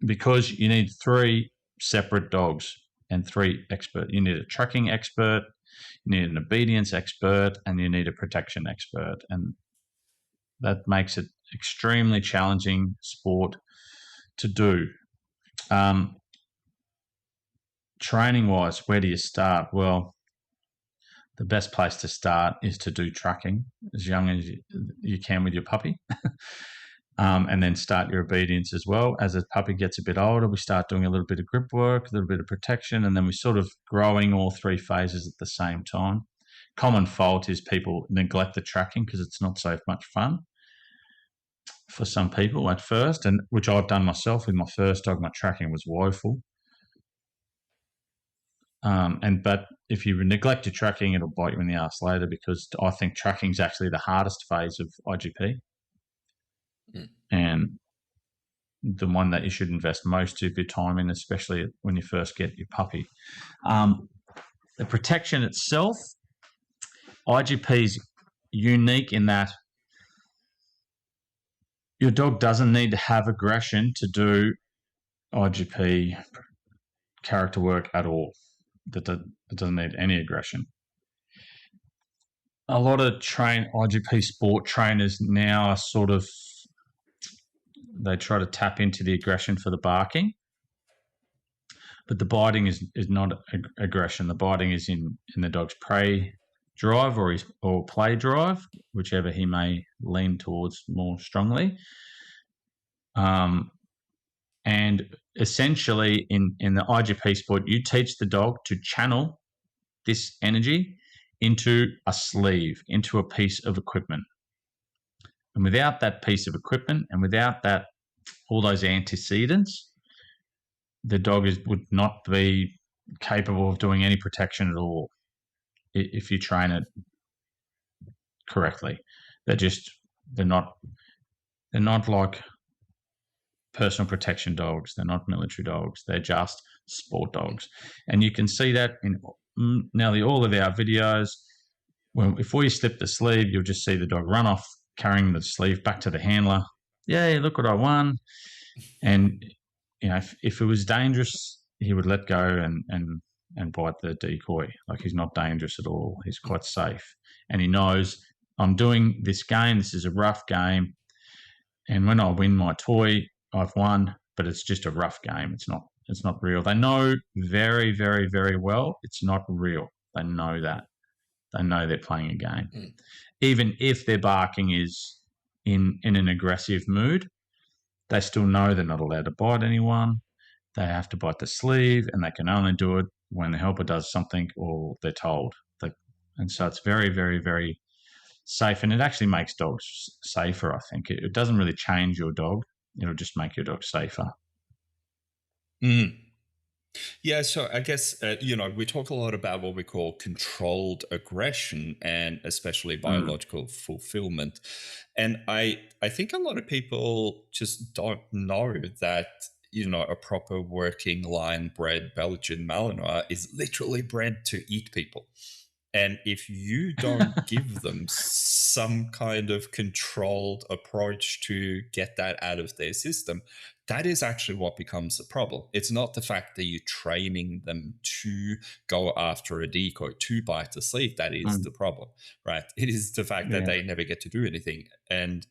because you need three separate dogs and three experts. You need a tracking expert, you need an obedience expert, and you need a protection expert. And that makes it extremely challenging sport to do. Training wise, where do you start? Well, the best place to start is to do tracking as young as you can with your puppy. And then start your obedience as well. As the puppy gets a bit older, we start doing a little bit of grip work, a little bit of protection, and then we're sort of growing all three phases at the same time. Common fault is people neglect the tracking because it's not so much fun for some people at first, and which I've done myself with my first dog. My tracking was woeful. But if you neglect your tracking, it'll bite you in the ass later, because I think tracking is actually the hardest phase of IGP. And the one that you should invest most of your time in, especially when you first get your puppy. The protection itself, IGP is unique in that your dog doesn't need to have aggression to do IGP character work at all. It doesn't need any aggression. A lot of IGP sport trainers now are sort of, they try to tap into the aggression for the barking, but the biting is not aggression. The biting is in the dog's prey drive or play drive, whichever he may lean towards more strongly. And essentially, in the IGP sport, you teach the dog to channel this energy into a sleeve, into a piece of equipment. And without that piece of equipment, and without that, all those antecedents, the dog would not be capable of doing any protection at all if you train it correctly. They're not like personal protection dogs. They're not military dogs. They're just sport dogs. And you can see that in nearly all of our videos. Well, before you slip the sleeve, you'll just see the dog run off carrying the sleeve back to the handler. Yay, look what I won. And if it was dangerous, he would let go and bite the decoy. Like, he's not dangerous at all. He's quite safe. And he knows, I'm doing this game. This is a rough game. And when I win my toy, I've won, but it's just a rough game. It's not real. They know very, very, very well it's not real. They know that. They know they're playing a game. Even if their barking is in an aggressive mood, they still know they're not allowed to bite anyone. They have to bite the sleeve, and they can only do it when the helper does something or they're told. And so it's very, very, very safe, and it actually makes dogs safer, I think. It doesn't really change your dog. It'll just make your dog safer. Yeah, so I guess, we talk a lot about what we call controlled aggression and especially biological fulfillment. And I think a lot of people just don't know that, a proper working line bred Belgian Malinois is literally bred to eat people. And if you don't give them some kind of controlled approach to get that out of their system, that is actually what becomes the problem. It's not the fact that you're training them to go after a decoy, to bite the sleeve. That is the problem, right? It is the fact that they never get to do anything. And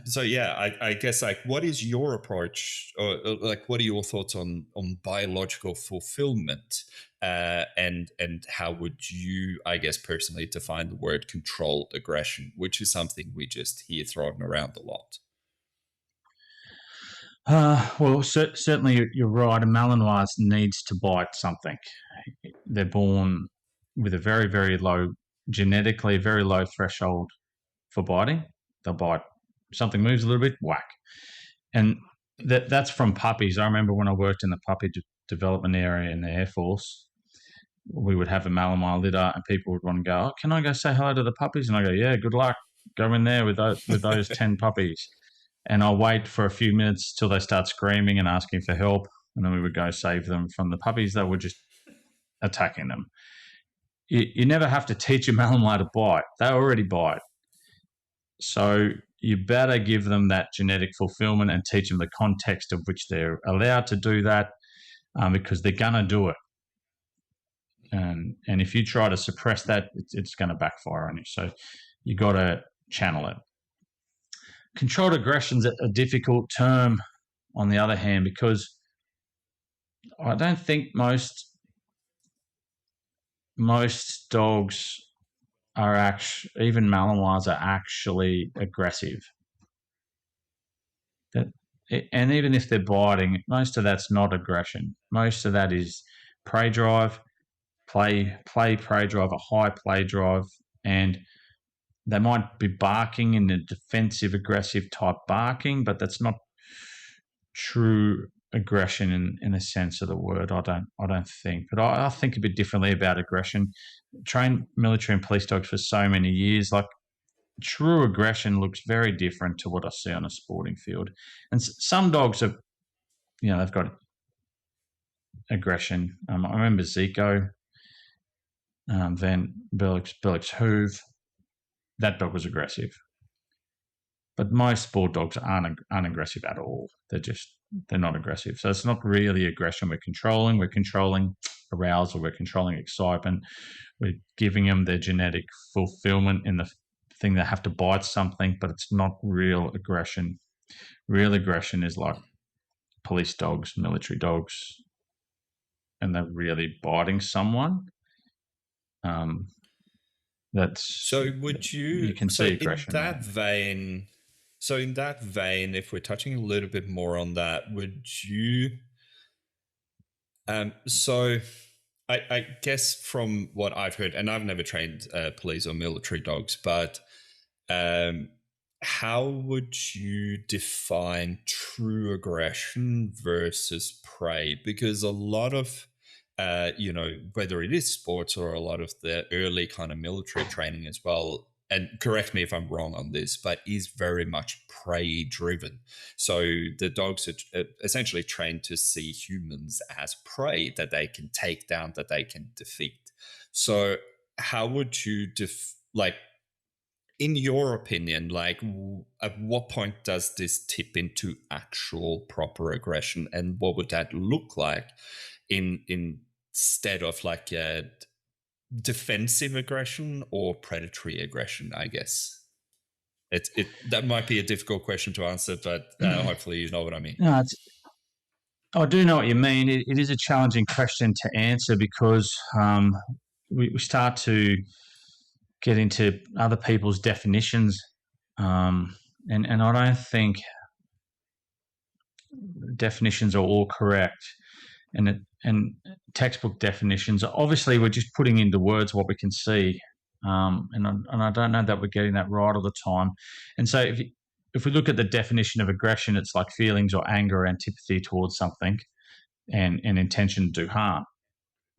So yeah, I guess like, what is your approach, or like, what are your thoughts on biological fulfillment, and how would you, I guess, personally define the word controlled aggression, which is something we just hear thrown around a lot. Well, certainly you're right. A Malinois needs to bite something. They're born with a very, very low, genetically very low threshold for biting. They'll bite. Something moves a little bit, whack. And that's from puppies. I remember when I worked in the puppy development area in the Air Force, we would have a Malinois litter, and people would want to go, "Oh, can I go say hello to the puppies?" And I go, "Yeah, good luck. Go in there with those 10 puppies." And I'll wait for a few minutes till they start screaming and asking for help, and then we would go save them from the puppies that were just attacking them. You never have to teach a Malinois to bite; they already bite. So you better give them that genetic fulfillment and teach them the context of which they're allowed to do that, because they're gonna do it. And if you try to suppress that, it's going to backfire on you. So you got to channel it. Controlled aggression's a difficult term, on the other hand, because I don't think most dogs are actually, even Malinois are actually aggressive. And even if they're biting, most of that's not aggression. Most of that is prey drive, prey drive, a high play drive, and they might be barking in a defensive, aggressive type barking, but that's not true aggression in a sense of the word. I don't think. But I think a bit differently about aggression. Trained military and police dogs for so many years. Like, true aggression looks very different to what I see on a sporting field. And some dogs have, they've got aggression. I remember Zico, Van Berlick's Hoove. That dog was aggressive. But most sport dogs aren't aggressive at all. They're not aggressive. So it's not really aggression we're controlling. We're controlling arousal. We're controlling excitement. We're giving them their genetic fulfillment in the thing they have to bite something, but it's not real aggression. Real aggression is like police dogs, military dogs, and they're really biting someone. So would you can so see aggression there. In that vein, if we're touching a little bit more on that, would you so I guess from what I've heard, and I've never trained police or military dogs, but how would you define true aggression versus prey? Because a lot of whether it is sports or a lot of the early kind of military training as well, and correct me if I'm wrong on this, but is very much prey driven. So the dogs are essentially trained to see humans as prey that they can take down, that they can defeat. So how would you like, in your opinion, like, at what point does this tip into actual proper aggression, and what would that look like instead of like a defensive aggression or predatory aggression? I guess that might be a difficult question to answer, but hopefully you know what I mean. No, I do know what you mean. It is a challenging question to answer because we start to get into other people's definitions, and I don't think definitions are all correct. And textbook definitions, obviously, we're just putting into words what we can see, and I don't know that we're getting that right all the time. And so if we look at the definition of aggression, it's like feelings or anger or antipathy towards something, and intention to do harm.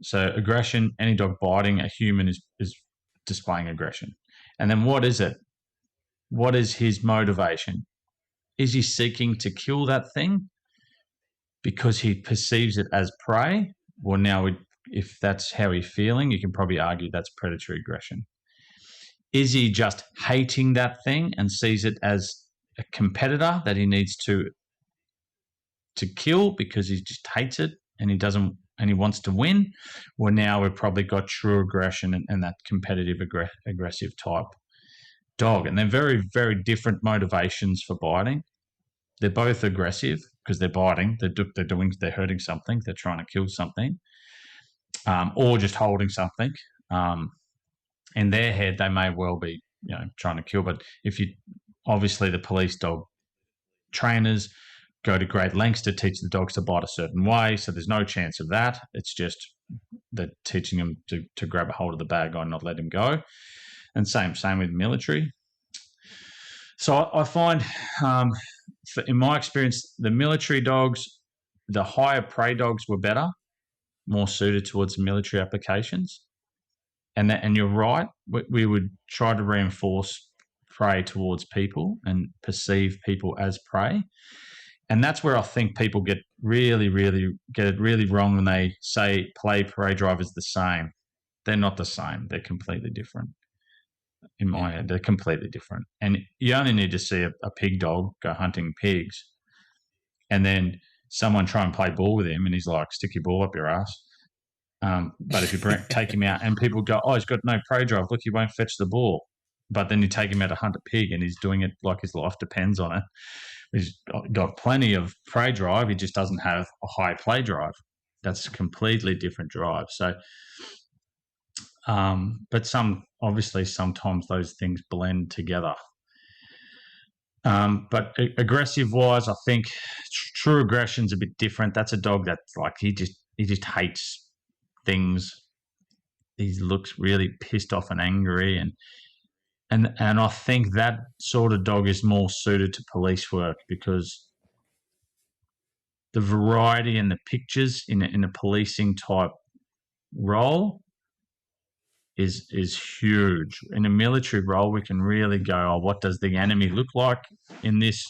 So aggression, any dog biting a human is displaying aggression. And then what is it? What is his motivation? Is he seeking to kill that thing because he perceives it as prey? Well, now, if that's how he's feeling, you can probably argue that's predatory aggression. Is he just hating that thing and sees it as a competitor that he needs to kill because he just hates it and he wants to win? Well, now we've probably got true aggression and that competitive aggressive type dog, and they're very, very different motivations for biting. They're both aggressive because they're biting. They're hurting something. They're trying to kill something, or just holding something. In their head, they may well be, trying to kill. But obviously the police dog trainers go to great lengths to teach the dogs to bite a certain way, so there's no chance of that. It's just they're teaching them to grab a hold of the bad guy and not let him go. And same with military. So I find, in my experience, the military dogs, the higher prey dogs were better, more suited towards military applications. And you're right, we would try to reinforce prey towards people and perceive people as prey. And that's where I think people get really, really get it really wrong when they say prey drive is the same. They're not the same. They're completely different. In my head, they're completely different. And you only need to see a pig dog go hunting pigs, and then someone try and play ball with him, and he's like, "Stick your ball up your ass." But if you take him out, and people go, "Oh, he's got no prey drive. Look, he won't fetch the ball." But then you take him out to hunt a pig, and he's doing it like his life depends on it. He's got plenty of prey drive. He just doesn't have a high play drive. That's a completely different drive. So, but sometimes those things blend together. But aggressive-wise, I think true aggression's a bit different. That's a dog that's like he just hates things. He looks really pissed off and angry, and I think that sort of dog is more suited to police work because the variety in the pictures in a policing type role is huge. In a military role, we can really go, oh, what does the enemy look like in this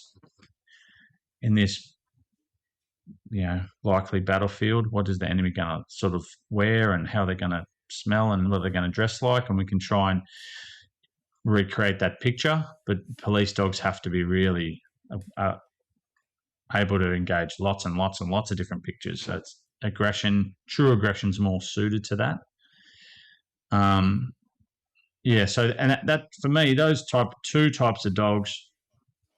likely battlefield? What is the enemy going to sort of wear, and how they're going to smell, and what they're going to dress like? And we can try and recreate that picture. But police dogs have to be really able to engage lots and lots and lots of different pictures. So it's true aggression's more suited to that. So that for me, those two types of dogs,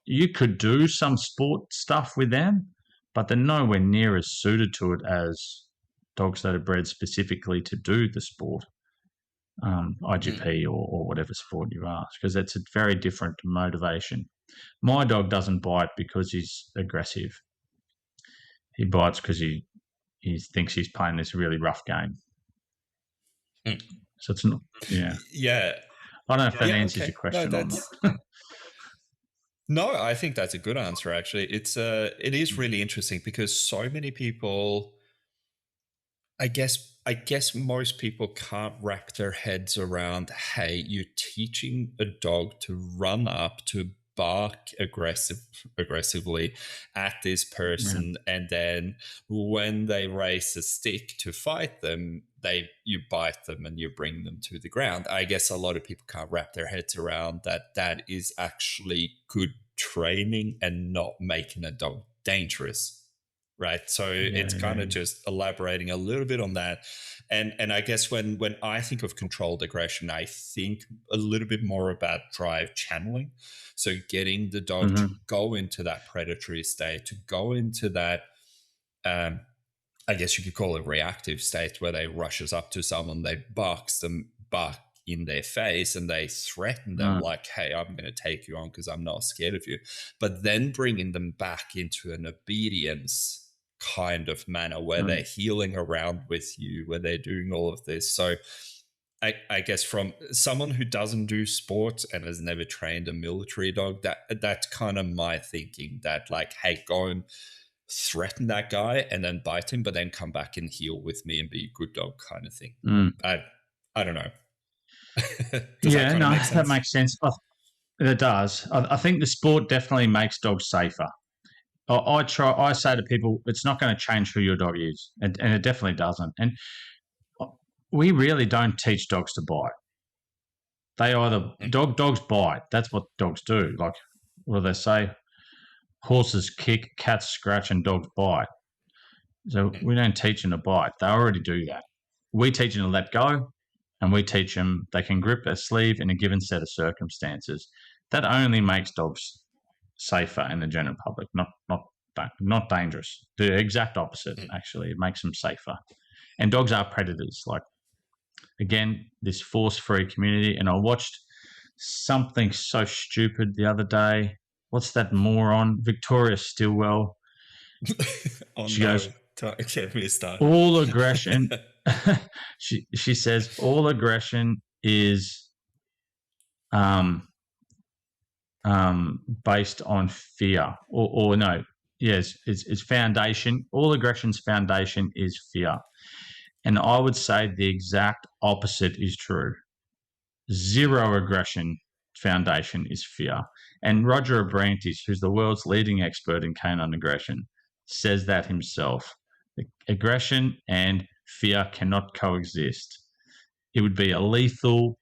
you could do some sport stuff with them, but they're nowhere near as suited to it as dogs that are bred specifically to do the sport, IGP or whatever sport you ask, because it's a very different motivation. My dog doesn't bite because he's aggressive. He bites because he thinks he's playing this really rough game. So it's not, yeah. I don't know if that answers your question or not. No, I think that's a good answer. Actually, it is really interesting because so many people, I guess most people can't wrap their heads around, hey, you're teaching a dog to run up to bark aggressively at this person, and then when they raise a stick to fight them, you bite them and you bring them to the ground. I guess a lot of people can't wrap their heads around that is actually good training and not making a dog dangerous. Right. So it's kind of just elaborating a little bit on that. And I guess when I think of controlled aggression, I think a little bit more about drive channeling. So getting the dog to go into that predatory state, to go into that, I guess you could call it reactive state, where they rushes up to someone, they bark in their face, and they threaten them like, hey, I'm going to take you on because I'm not scared of you. But then bringing them back into an obedience kind of manner where they're healing around with you, where they're doing all of this. So I guess from someone who doesn't do sports and has never trained a military dog, that's kind of my thinking, that like, hey, go and threaten that guy and then bite him, but then come back and heal with me and be a good dog kind of thing. I don't know. That makes sense. It does. I think the sport definitely makes dogs safer. I say to people, it's not going to change who your dog is, and it definitely doesn't. And we really don't teach dogs to bite. They either dogs bite. That's what dogs do. Like, what do they say? Horses kick, cats scratch, and dogs bite. So we don't teach them to bite. They already do that. We teach them to let go, and we teach them they can grip a sleeve in a given set of circumstances. that only makes dogs safer in the general public, not dangerous. The exact opposite, actually. It makes them safer. And dogs are predators. Like, again, this force-free community. And I watched something so stupid the other day. What's that moron? Victoria Stilwell. Oh She no, goes, don't get me started. all aggression. she says all aggression is based on fear, or no, yes, it's foundation. All aggression's foundation is fear, and I would say the exact opposite is true. Zero aggression foundation is fear, and Roger Abrantes, who's the world's leading expert in canine aggression, says that himself. Aggression and fear cannot coexist. It would be a lethal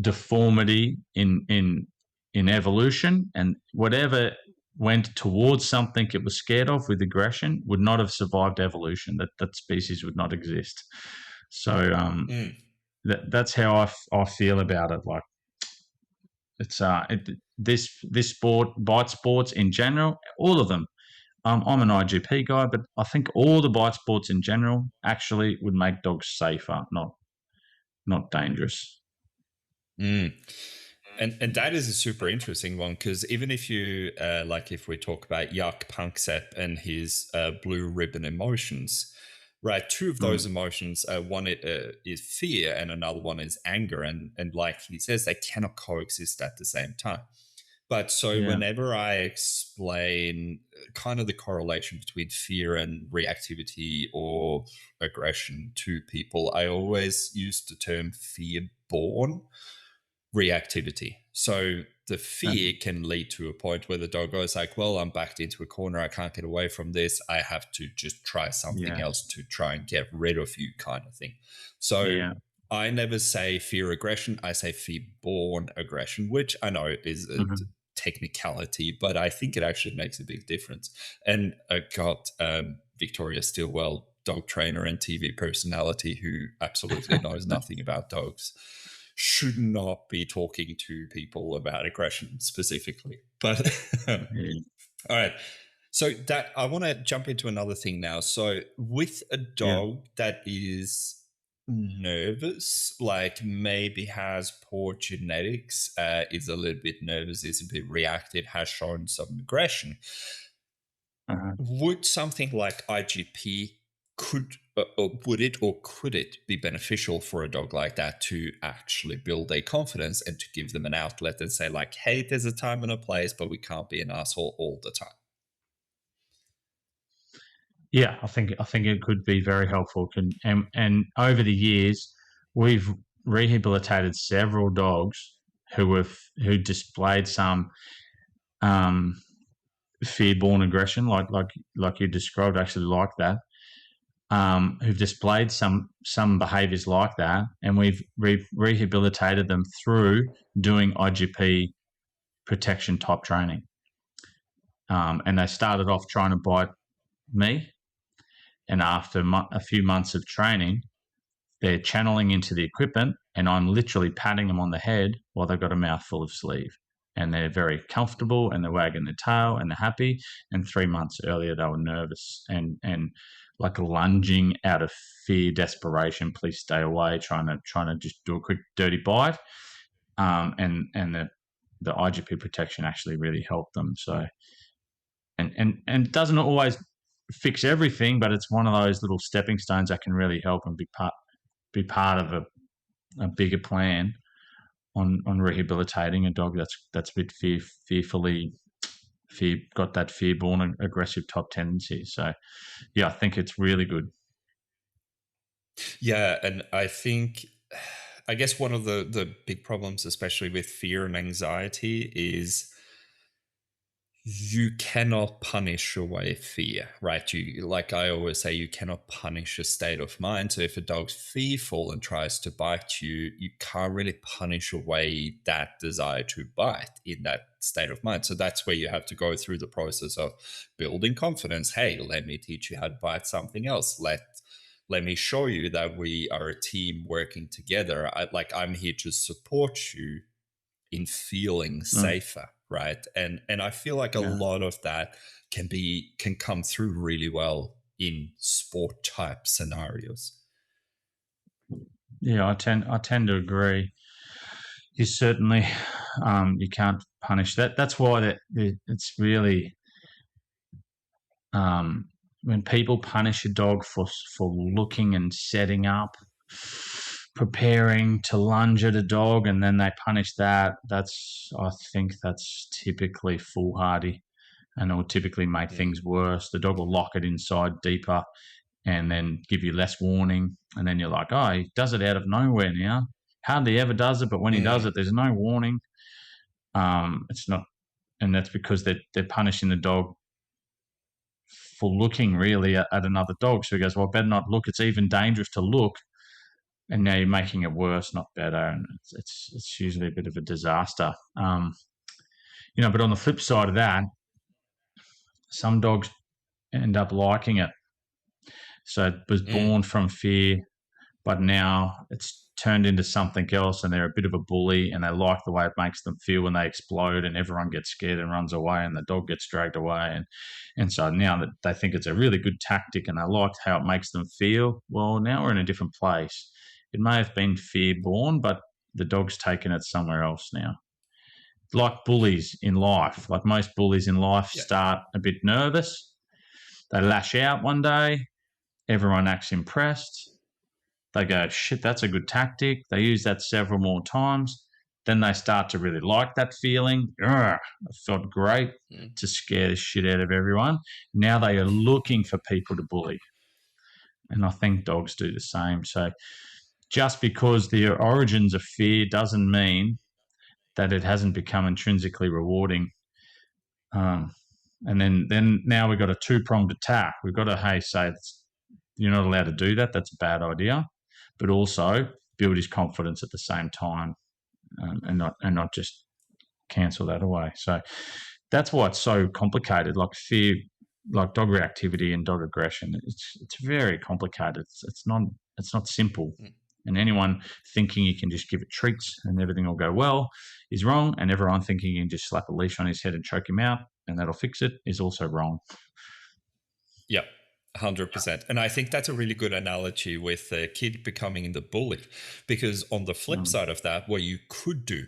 deformity in evolution, and whatever went towards something it was scared of with aggression would not have survived evolution. That species would not exist. So that's how I feel about it. Like, it's this sport, bite sports in general, all of them. I'm an IGP guy, but I think all the bite sports in general actually would make dogs safer, not dangerous. And that is a super interesting one, because even if you like, if we talk about Yuck Punksep and his blue ribbon emotions, right? Two of those emotions, one is fear and another one is anger, and like he says, they cannot coexist at the same time. But so whenever I explain kind of the correlation between fear and reactivity or aggression to people, I always use the term fear-born reactivity. So the fear can lead to a point where the dog goes like, well, I'm backed into a corner. I can't get away from this. I have to just try something else to try and get rid of you, kind of thing. So I never say fear aggression. I say fear-born aggression, which I know is a technicality, but I think it actually makes a big difference. And I got Victoria Stilwell, dog trainer and TV personality, who absolutely knows nothing about dogs, should not be talking to people about aggression specifically. But all right. So that I want to jump into another thing now. So with a dog that is nervous, like maybe has poor genetics, is a little bit nervous, is a bit reactive, has shown some aggression, would something like IGP could it be beneficial for a dog like that to actually build a confidence and to give them an outlet and say like, hey, there's a time and a place, but we can't be an asshole all the time? Yeah, I think it could be very helpful. And over the years, we've rehabilitated several dogs who displayed some fear-born aggression, like you described, actually like that. Who've displayed some behaviours like that, and we've rehabilitated them through doing IGP protection type training. And they started off trying to bite me, and after a few months of training, they're channeling into the equipment, and I'm literally patting them on the head while they've got a mouthful of sleeve. And they're very comfortable, and they're wagging their tail, and they're happy. And 3 months earlier, they were nervous and like lunging out of fear, desperation, please stay away, trying to just do a quick dirty bite. And the IGP protection actually really helped them. So, and it doesn't always fix everything, but it's one of those little stepping stones that can really help and be part of a bigger plan on rehabilitating a dog that's a bit got that fear-born aggressive type tendency. So, yeah, I think it's really good. Yeah, and I guess one of the big problems, especially with fear and anxiety, is you cannot punish away fear, right? Like I always say, you cannot punish a state of mind. So if a dog's fearful and tries to bite you, you can't really punish away that desire to bite in that state of mind. So that's where you have to go through the process of building confidence. Hey, let me teach you how to bite something else. let me show you that we are a team working together. I'm here to support you in feeling Mm, safer, right? And I feel like a yeah, lot of that can come through really well in sport type scenarios. yeah. I tend to agree. You certainly you can't punish that. That's why it's really um, when people punish a dog for looking and setting up, preparing to lunge at a dog, and then they punish that. I think that's typically foolhardy, and it will typically make Mm. things worse. The dog will lock it inside deeper, and then give you less warning, and then you're like, oh, he does it out of nowhere now. Hardly ever does it, but when he does Mm. it, there's no warning. It's not, and that's because they're punishing the dog for looking really at another dog. So he goes, well, I better not look. It's even dangerous to look. And now you're making it worse, not better. And it's usually a bit of a disaster. But on the flip side of that, some dogs end up liking it. So it was Mm. born from fear, but now it's turned into something else, and they're a bit of a bully, and they like the way it makes them feel when they explode, and everyone gets scared and runs away, and the dog gets dragged away, and so now that they think it's a really good tactic, and they like how it makes them feel. Well, now we're in a different place. It may have been fear born, but the dog's taken it somewhere else now. Like bullies in life, like most bullies in life, Yeah. start a bit nervous. They lash out one day. Everyone acts impressed. They go, shit, that's a good tactic. They use that several more times. Then they start to really like that feeling. It felt great Mm. to scare the shit out of everyone. Now they are looking for people to bully. And I think dogs do the same. So just because the origins of fear doesn't mean that it hasn't become intrinsically rewarding. And then now we've got a two-pronged attack. We've got to, hey, say you're not allowed to do that. That's a bad idea. But also build his confidence at the same time, and not just cancel that away. So that's why it's so complicated. Like fear, like dog reactivity and dog aggression, it's very complicated. It's not simple. Mm. And anyone thinking you can just give it treats and everything will go well is wrong. And everyone thinking you can just slap a leash on his head and choke him out and that'll fix it is also wrong. Yeah, 100%. And I think that's a really good analogy with a kid becoming the bully, because on the flip Mm. side of that, what you could do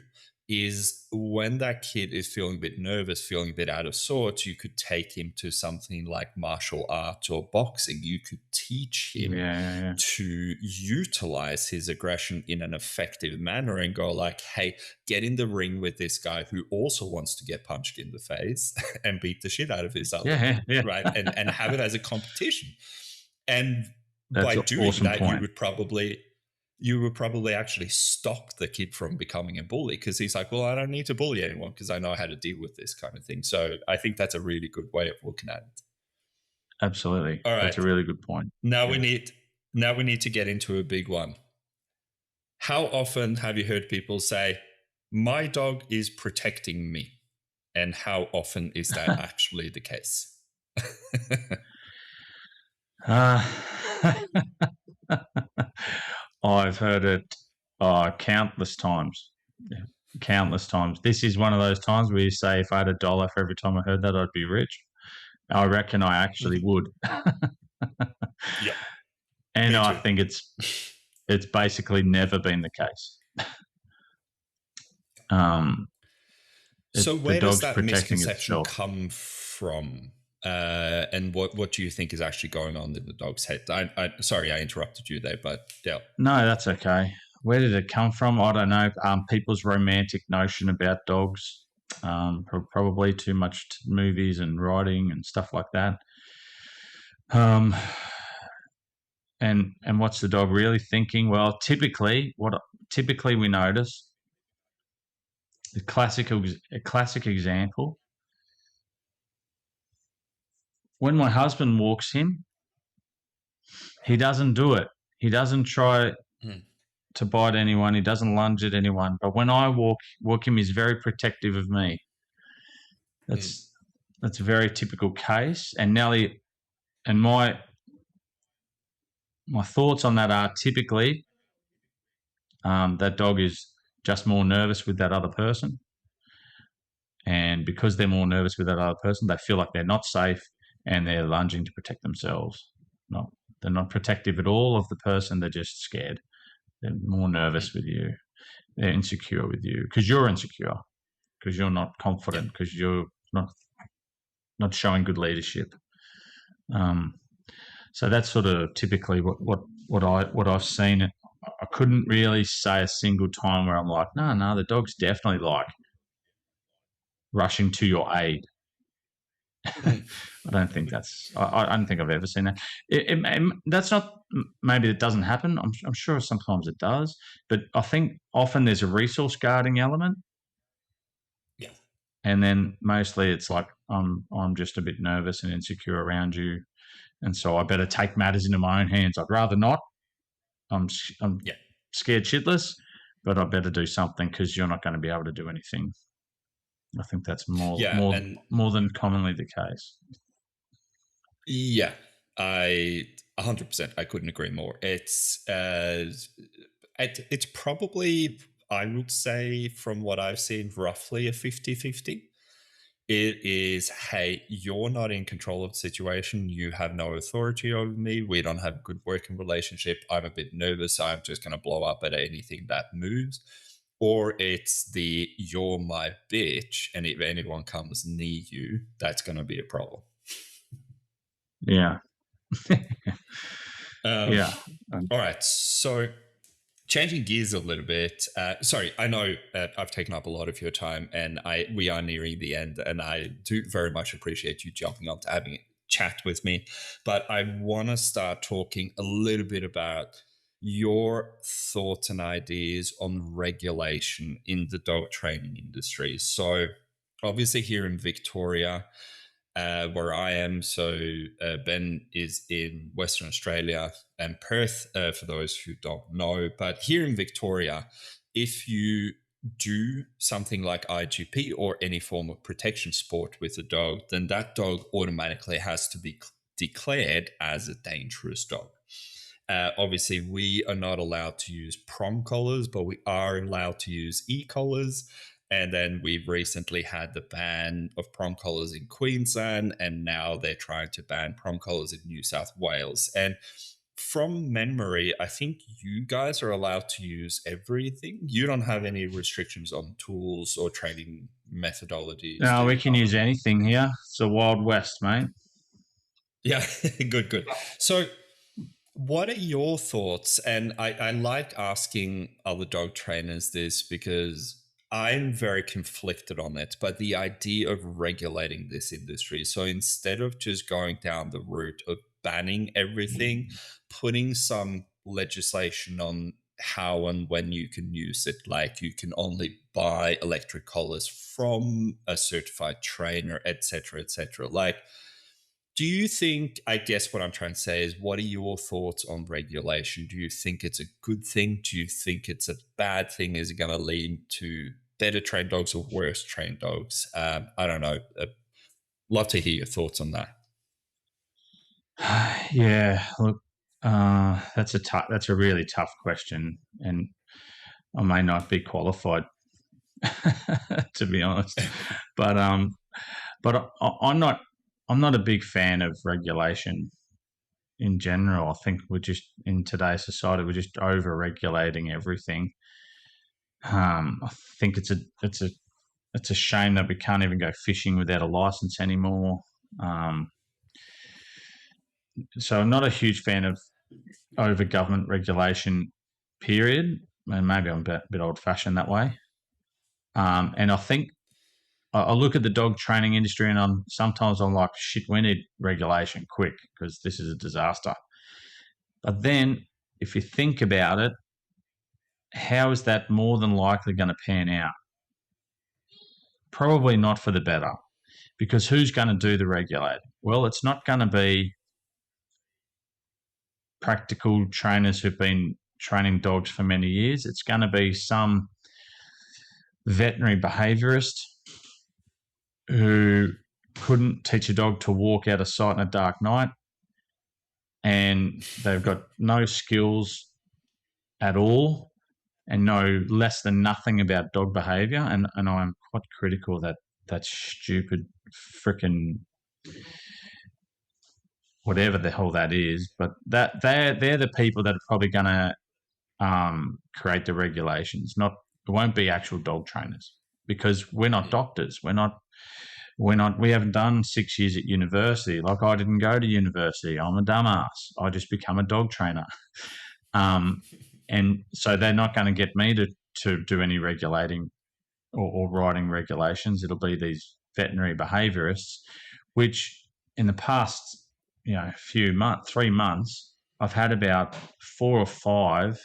is when that kid is feeling a bit nervous, feeling a bit out of sorts, you could take him to something like martial arts or boxing. You could teach him Yeah, yeah, to utilize his aggression in an effective manner and go like, hey, get in the ring with this guy who also wants to get punched in the face and beat the shit out of his other yeah, kid, yeah. right? And have it as a competition. And That's by an doing awesome that, point. you would probably actually stop the kid from becoming a bully, because he's like, well, I don't need to bully anyone because I know how to deal with this kind of thing. So I think that's a really good way of looking at it. Absolutely. All That's a right. really good point. Now Yeah. we need to get into a big one. How often have you heard people say, my dog is protecting me? And how often is that actually the case? Uh, I've heard it countless times. Yeah, countless times. This is one of those times where you say, if I had $1 for every time I heard that, I'd be rich. I reckon I actually Mhm. would. Yeah, And me I too. think it's basically never been the case. Um, So the where does dog's that protecting misconception itself. come from? And what do you think is actually going on in the dog's head? Sorry, I interrupted you there, but yeah. No, that's okay. Where did it come from? I don't know. People's romantic notion about dogs. Probably too much movies and writing and stuff like that. Um, and what's the dog really thinking? Well, typically we notice a classic example. When my husband walks him, he doesn't do it. He doesn't try Mm. to bite anyone. He doesn't lunge at anyone. But when I walk him, he's very protective of me. Mm. That's a very typical case. And Nelly and my my thoughts on that are typically that dog is just more nervous with that other person. And because they're more nervous with that other person, they feel like they're not safe and they're lunging to protect themselves. No, they're not protective at all of the person. They're just scared. They're more nervous with you. They're insecure with you because you're insecure, because you're not Yeah. confident, because you're not showing good leadership. Um, so that's sort of typically what I've seen. I couldn't really say a single time where I'm like, no, the dog's definitely like rushing to your aid. Mm. I don't think that's. I don't think I've ever seen that. That's not. Maybe it doesn't happen. I'm sure sometimes it does, but I think often there's a resource guarding element, Yeah. and then mostly it's like I'm just a bit nervous and insecure around you, and so I better take matters into my own hands. I'd rather not. I'm Yeah. scared shitless, but I better do something because you're not going to be able to do anything. I think that's Yeah. And more than commonly the case. yeah, I 100%. I couldn't agree more. It's probably, I would say, from what I've seen, roughly a 50-50. It is, hey, you're not in control of the situation. You have no authority over me. We don't have a good working relationship. I'm a bit nervous. I'm just going to blow up at anything that moves. Or it's the you're my bitch. And if anyone comes near you, that's going to be a problem. Yeah, Um, yeah. all right. So changing gears a little bit. Sorry, I know I've taken up a lot of your time, and we are nearing the end, and I do very much appreciate you jumping on to having a chat with me. But I want to start talking a little bit about your thoughts and ideas on regulation in the dog training industry. So, obviously, here in Victoria, where I am. So Ben is in Western Australia and Perth, for those who don't know. But here in Victoria, if you do something like IGP or any form of protection sport with a dog, then that dog automatically has to be declared as a dangerous dog. Obviously, we are not allowed to use prong collars, but we are allowed to use e-collars. And then we've recently had the ban of prong collars in Queensland, and now they're trying to ban prong collars in New South Wales. And from memory, I think you guys are allowed to use everything. You don't have any restrictions on tools or training methodologies, No, do we you? can use anything here. It's the Wild West, mate. Yeah, good, good. So, what are your thoughts? And I like asking other dog trainers this because I'm very conflicted on it, but the idea of regulating this industry. So instead of just going down the route of banning everything, putting some legislation on how and when you can use it, like you can only buy electric collars from a certified trainer, etc., etc. Like, do you think, I guess what I'm trying to say is, what are your thoughts on regulation? Do you think it's a good thing? Do you think it's a bad thing? Is it going to lead to better trained dogs or worse trained dogs? I don't know. Love to hear your thoughts on that. Yeah, look, that's a really tough question, and I may not be qualified to be honest. But I'm not a big fan of regulation in general. I think we're just in today's society we're just over regulating everything. I think it's a shame that we can't even go fishing without a license anymore. Um, so I'm not a huge fan of over government regulation. Period. And maybe I'm a bit old fashioned that way. And I think I look at the dog training industry, and I'm like, shit, we need regulation quick because this is a disaster. But then, if you think about it, how is that more than likely going to pan out? Probably not for the better, because who's going to do the regulating? Well, it's not going to be practical trainers who've been training dogs for many years. It's going to be some veterinary behaviourist who couldn't teach a dog to walk out of sight in a dark night, and they've got no skills at all and know less than nothing about dog behaviour. And I'm quite critical of that stupid freaking whatever the hell that is. But that they're the people that are probably going to create the regulations. It won't be actual dog trainers, because we're not doctors. We haven't done 6 years at university. Like, I didn't go to university. I'm a dumbass. I just become a dog trainer. And so they're not going to get me to do any regulating or writing regulations. It'll be these veterinary behaviourists, which in the past, few months, 3 months, I've had about 4 or 5, I'm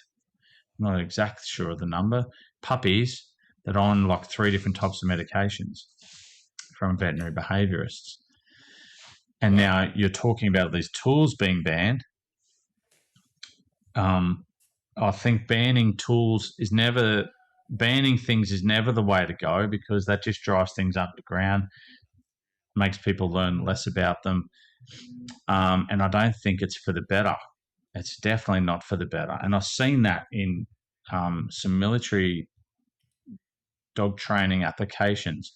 not exactly sure of the number, puppies that are on like 3 different types of medications from veterinary behaviourists. And now you're talking about these tools being banned. I think banning things is never the way to go, because that just drives things underground, makes people learn less about them. And I don't think it's for the better. It's definitely not for the better. And I've seen that in some military dog training applications.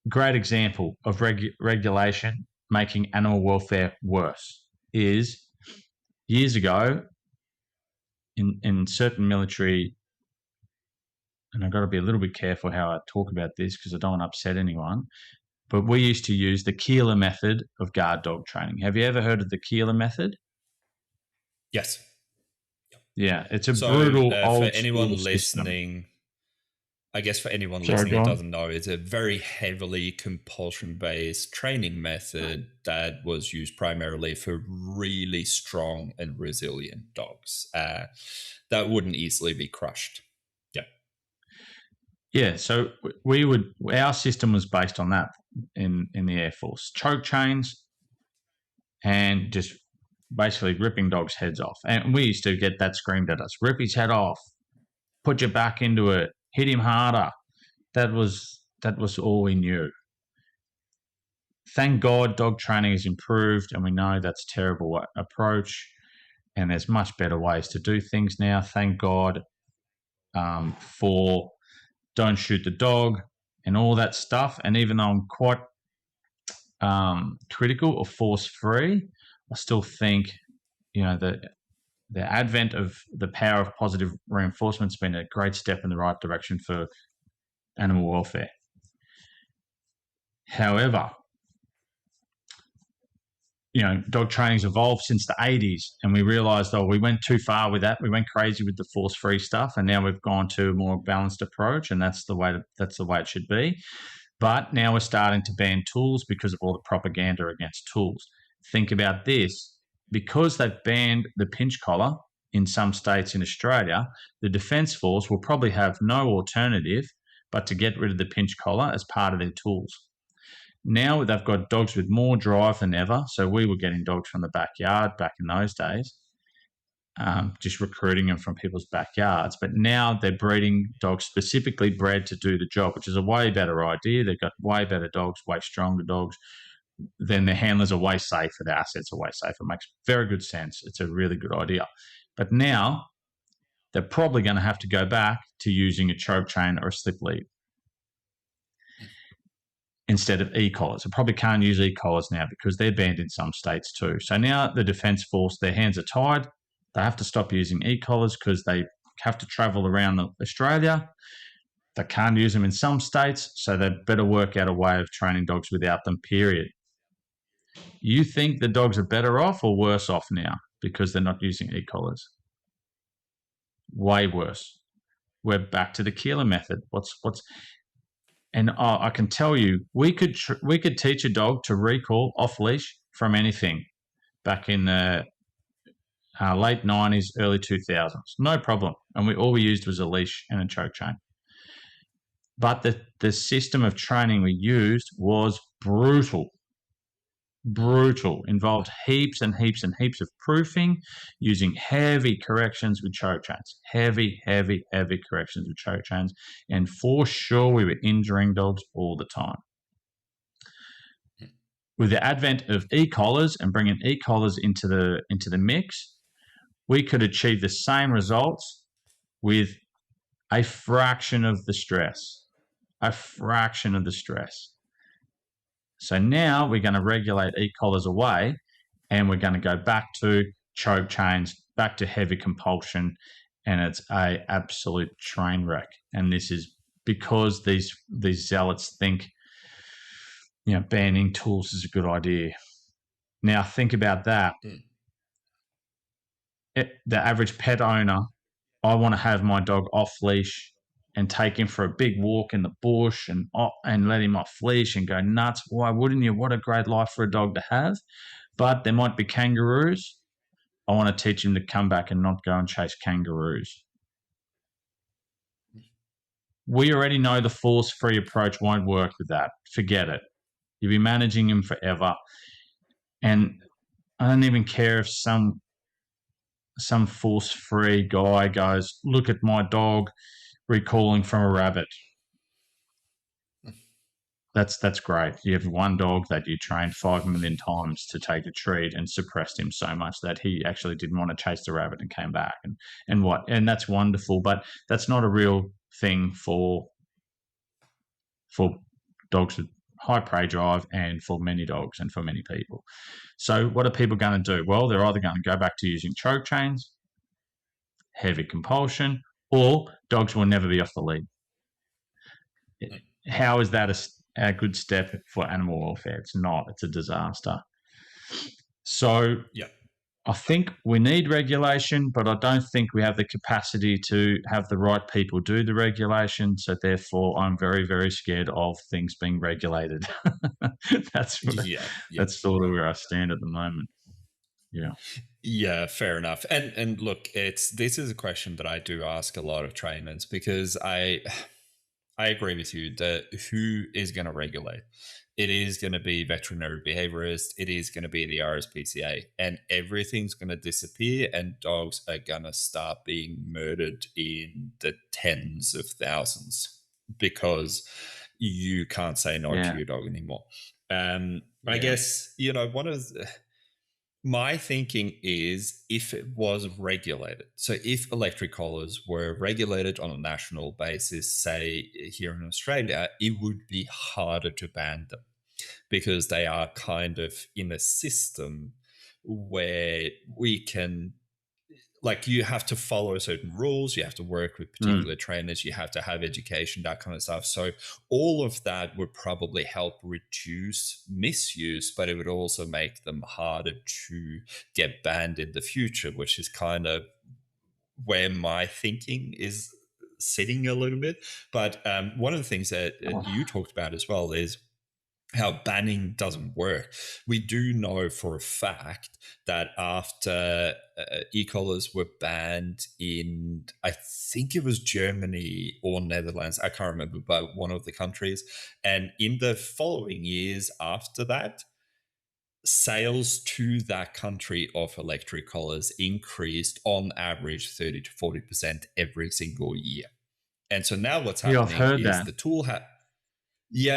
Great example of regulation making animal welfare worse is years ago in certain military, and I've got to be a little bit careful how I talk about this because I don't want to upset anyone, but we used to use the Keeler method of guard dog training. Have you ever heard of the Keeler method? Yes. Yeah, it's a So brutal for old anyone school system. listening, I guess for anyone Sorry, listening go who on. doesn't know, it's a very heavily compulsion-based training method that was used primarily for really strong and resilient dogs that wouldn't easily be crushed. Yeah. Yeah, so our system was based on that in the Air Force. Choke chains and just basically ripping dogs' heads off. And we used to get that screamed at us: rip his head off, put your back into it, hit him harder. That was all we knew. Thank God dog training has improved, and we know that's a terrible approach, and there's much better ways to do things now. Thank God for don't shoot the dog and all that stuff. And even though I'm quite critical of force-free, I still think, the advent of the power of positive reinforcement has been a great step in the right direction for animal welfare. However, dog training's evolved since the 80s, and we realised, we went too far with that. We went crazy with the force-free stuff, and now we've gone to a more balanced approach, and that's the way it should be. But now we're starting to ban tools because of all the propaganda against tools. Think about this. Because they've banned the pinch collar in some states in Australia, the Defence Force will probably have no alternative but to get rid of the pinch collar as part of their tools. Now they've got dogs with more drive than ever. So we were getting dogs from the backyard back in those days, just recruiting them from people's backyards. But now they're breeding dogs specifically bred to do the job, which is a way better idea. They've got way better dogs, way stronger dogs. Then their handlers are way safer, their assets are way safer. It makes very good sense. It's a really good idea. But now they're probably going to have to go back to using a choke chain or a slip lead instead of e-collars. They probably can't use e-collars now because they're banned in some states too. So now the Defence Force, their hands are tied. They have to stop using e-collars because they have to travel around Australia. They can't use them in some states, so they better work out a way of training dogs without them, period. You think the dogs are better off or worse off now because they're not using e-collars? Way worse. We're back to the Keeler method. And I can tell you, we could teach a dog to recall off leash from anything back in the late 90s, early 2000s. No problem. And all we used was a leash and a choke chain. But the system of training we used was brutal. Involved heaps and heaps and heaps of proofing, using heavy corrections with choke chains. Heavy corrections with choke chains. And for sure, we were injuring dogs all the time. with the advent of e-collars and bringing e-collars into the mix, we could achieve the same results with a fraction of the stress. A fraction of the stress. So now we're going to regulate e-collars away, and we're going to go back to choke chains, back to heavy compulsion, and it's a absolute train wreck. And this is because these zealots think, banning tools is a good idea. Now think about that. The average pet owner, I want to have my dog off leash and take him for a big walk in the bush and let him off leash and go nuts. Why wouldn't you? What a great life for a dog to have. But there might be kangaroos. I want to teach him to come back and not go and chase kangaroos. We already know the force-free approach won't work with that. Forget it. You'll be managing him forever. And I don't even care if some force-free guy goes, look at my dog recalling from a rabbit. That's great. You have one dog that you trained 5 million times to take a treat and suppressed him so much that he actually didn't want to chase the rabbit and came back. And that's wonderful, but that's not a real thing for dogs with high prey drive and for many dogs and for many people. So what are people going to do? Well, they're either going to go back to using choke chains, heavy compulsion, or dogs will never be off the lead. How is that a good step for animal welfare? It's not. It's a disaster. So I think we need regulation, but I don't think we have the capacity to have the right people do the regulation. So therefore, I'm very, very scared of things being regulated. That's sort of where I stand at the moment. Yeah, fair enough. And look, this is a question that I do ask a lot of trainers, because I agree with you that who is going to regulate? It is going to be veterinary behaviorists. It is going to be the RSPCA, and everything's going to disappear, and dogs are going to start being murdered in the tens of thousands because you can't say no to your dog anymore. I guess, one of my thinking is, if it was regulated, so if electric collars were regulated on a national basis, say here in Australia, it would be harder to ban them because they are kind of in a system where we can, like, you have to follow certain rules, you have to work with particular trainers, you have to have education, that kind of stuff. So all of that would probably help reduce misuse, but it would also make them harder to get banned in the future, which is kind of where my thinking is sitting a little bit. But one of the things that you talked about as well is how banning doesn't work. We do know for a fact that after e-collars were banned in, I think it was Germany or Netherlands, I can't remember, but one of the countries, and in the following years after that, sales to that country of electric collars increased on average 30 to 40% every single year. And so now what's happening is the tool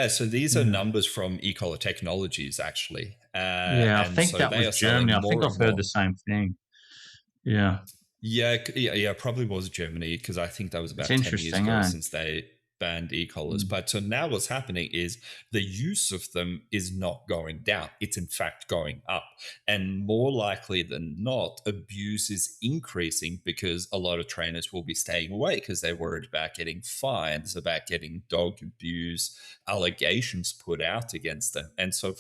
so these are numbers from e-collar technologies, actually. I think that was Germany. I think I've heard the same thing. Yeah, probably was Germany, because I think that was about 10 years ago since they banned e-collars. But so now what's happening is the use of them is not going down. It's in fact going up. And more likely than not, abuse is increasing because a lot of trainers will be staying away because they're worried about getting fines, about getting dog abuse allegations put out against them. And so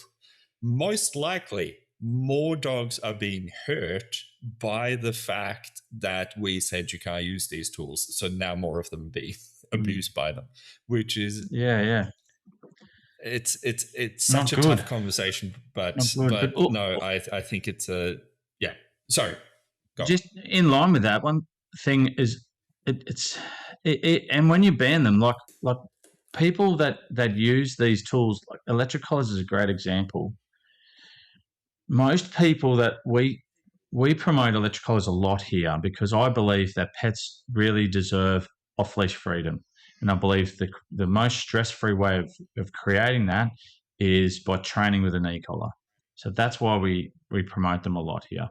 most likely more dogs are being hurt by the fact that we said you can't use these tools. So now more of them are being abused by them, which is it's such a tough conversation, but no, I think it's sorry, go. Just in line with that, one thing is and when you ban them, like people that use these tools, like electric collars is a great example. Most people that we promote electric collars a lot here, because I believe that pets really deserve off-leash freedom. And I believe the most stress-free way of creating that is by training with an e-collar. So that's why we promote them a lot here.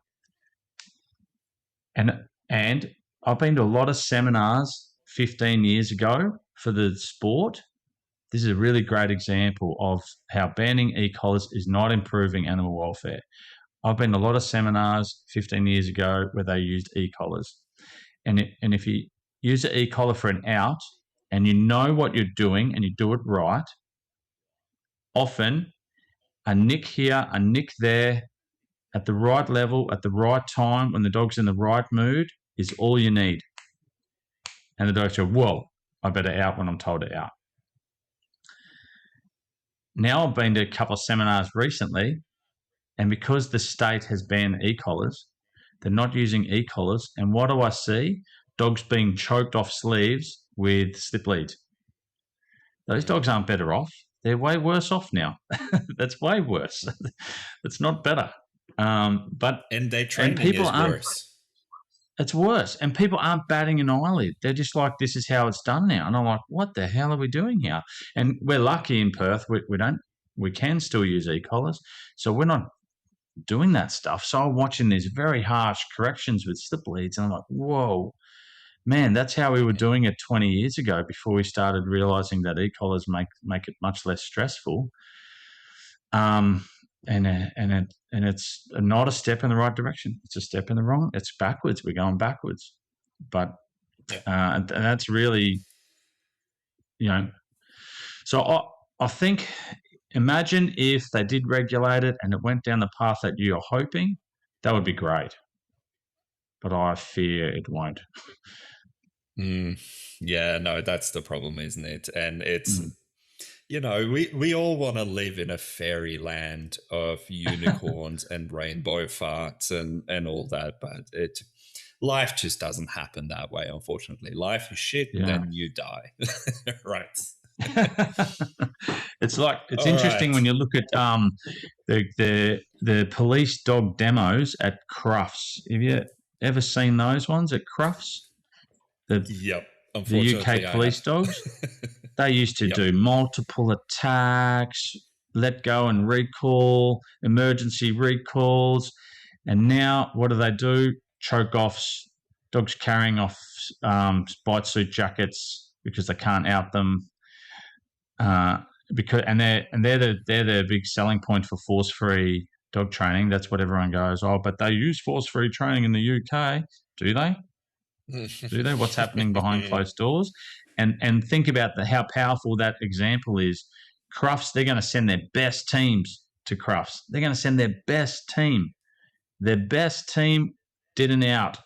And I've been to a lot of seminars 15 years ago for the sport. This is a really great example of how banning e-collars is not improving animal welfare. I've been to a lot of seminars 15 years ago where they used e-collars. And if you use an e-collar for an out and you know what you're doing and you do it right, often a nick here, a nick there, at the right level, at the right time, when the dog's in the right mood, is all you need. And the dog's go, whoa, I better out when I'm told to out. Now I've been to a couple of seminars recently, and because the state has banned e-collars, they're not using e-collars. And what do I see? Dogs being choked off sleeves with slip leads. Those dogs aren't better off. They're way worse off now. That's way worse. It's not better. And their training is worse. It's worse. And people aren't batting an eyelid. They're just like, this is how it's done now. And I'm like, what the hell are we doing here? And we're lucky in Perth. We can still use e-collars. So we're not doing that stuff. So I'm watching these very harsh corrections with slip leads. And I'm like, whoa, man, that's how we were doing it 20 years ago before we started realizing that e-collars make it much less stressful. And it's not a step in the right direction. It's a step in the wrong. It's backwards. We're going backwards. But and that's really, So I think, imagine if they did regulate it and it went down the path that you're hoping, that would be great. But I fear it won't. Yeah, no, that's the problem, isn't it? And it's, we all want to live in a fairyland of unicorns and rainbow farts and all that, but life just doesn't happen that way, unfortunately. Life is shit, and then you die. Right. It's interesting when you look at the police dog demos at Crufts. Have you ever seen those ones at Crufts? Yep. The UK police dogs. They used to do multiple attacks, let go and recall, emergency recalls, and now what do? Choke offs, dogs carrying off bite suit jackets because they can't out them. They're the big selling point for force-free dog training. That's what everyone goes, oh, but they use force-free training in the UK. Do they? Do they? What's happening behind closed doors? And think about how powerful that example is. Crufts, they're going to send their best teams to Crufts. They're going to send their best team. Their best team did an out.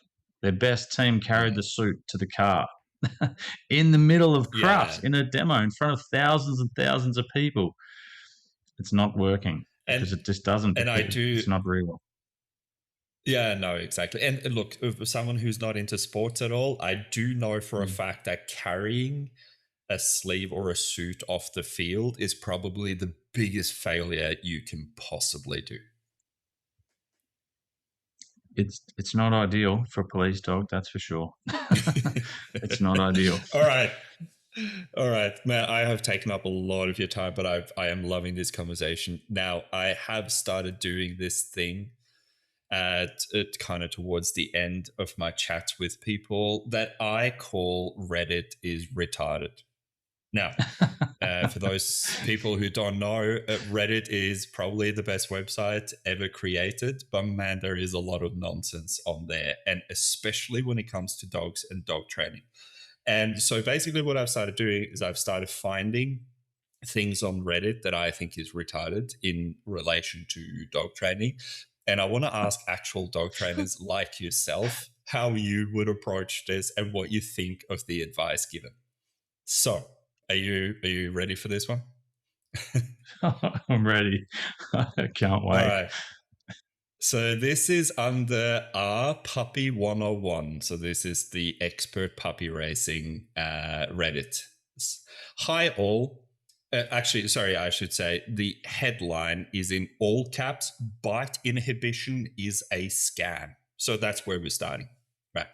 Their best team carried the suit to the car. In the middle of Crufts, in a demo in front of thousands and thousands of people. It's not working because it just doesn't. It's not real. Yeah, no, exactly. And look, for someone who's not into sports at all, I do know for a fact that carrying a sleeve or a suit off the field is probably the biggest failure you can possibly do. It's not ideal for a police dog, that's for sure. It's not ideal. All right, man, I have taken up a lot of your time, but I am loving this conversation. Now, I have started doing this thing at kind of towards the end of my chats with people that I call Reddit is retarded. Now, for those people who don't know, Reddit is probably the best website ever created, but man, there is a lot of nonsense on there, and especially when it comes to dogs and dog training. And so basically what I've started doing is I've started finding things on Reddit that I think is retarded in relation to dog training. And I want to ask actual dog trainers like yourself how you would approach this and what you think of the advice given. So, are you ready for this one? I'm ready. I can't wait. All right. So this is under our Puppy 101. So this is the expert puppy racing Reddit. Hi all. Actually, sorry, I should say the headline is in all caps. Bite inhibition is a scam. So that's where we're starting. Right.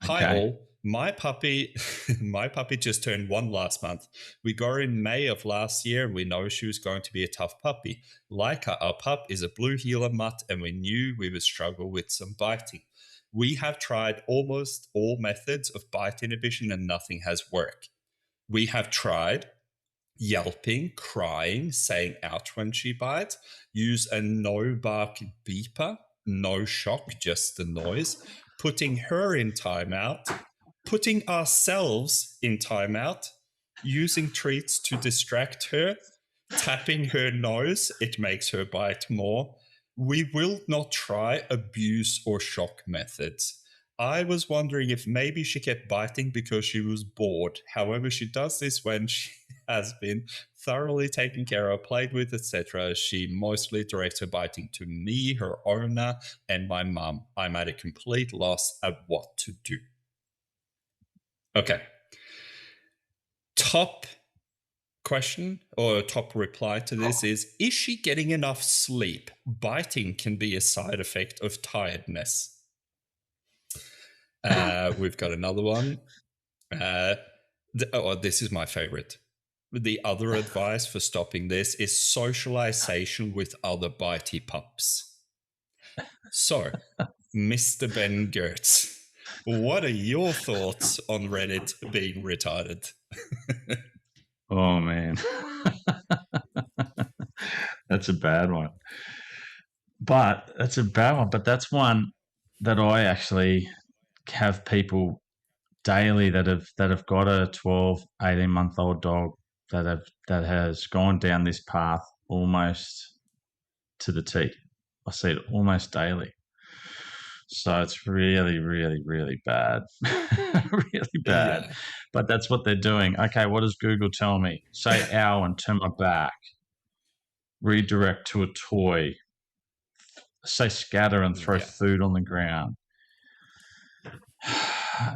Okay. Hi all. My puppy, my puppy just turned 1 last month. We got her in May of last year, and we know she was going to be a tough puppy. Like our pup is a blue heeler mutt, and we knew we would struggle with some biting. We have tried almost all methods of bite inhibition, and nothing has worked. We have tried yelping, crying, saying ouch when she bites, use a no bark beeper, no shock, just the noise, putting her in timeout, putting ourselves in timeout, using treats to distract her, tapping her nose, it makes her bite more. We will not try abuse or shock methods. I was wondering if maybe she kept biting because she was bored. However, she does this when she has been thoroughly taken care of, played with, etc. She mostly directs her biting to me, her owner, and my mum. I'm at a complete loss at what to do. Okay. Top question or top reply to this is she getting enough sleep? Biting can be a side effect of tiredness. We've got another one. This is my favorite. The other advice for stopping this is socialization with other bitey pups. So, Mr. Ben Geurts, what are your thoughts on Reddit being retarded? Oh, man. That's a bad one. But that's one that I actually have people daily that have got a 12, 18-month-old dog that has gone down this path almost to the T. I see it almost daily. So it's really, really, really bad. Really bad. Yeah. But that's what they're doing. Okay, what does Google tell me? Say ow and turn my back. Redirect to a toy. Say scatter and throw food on the ground.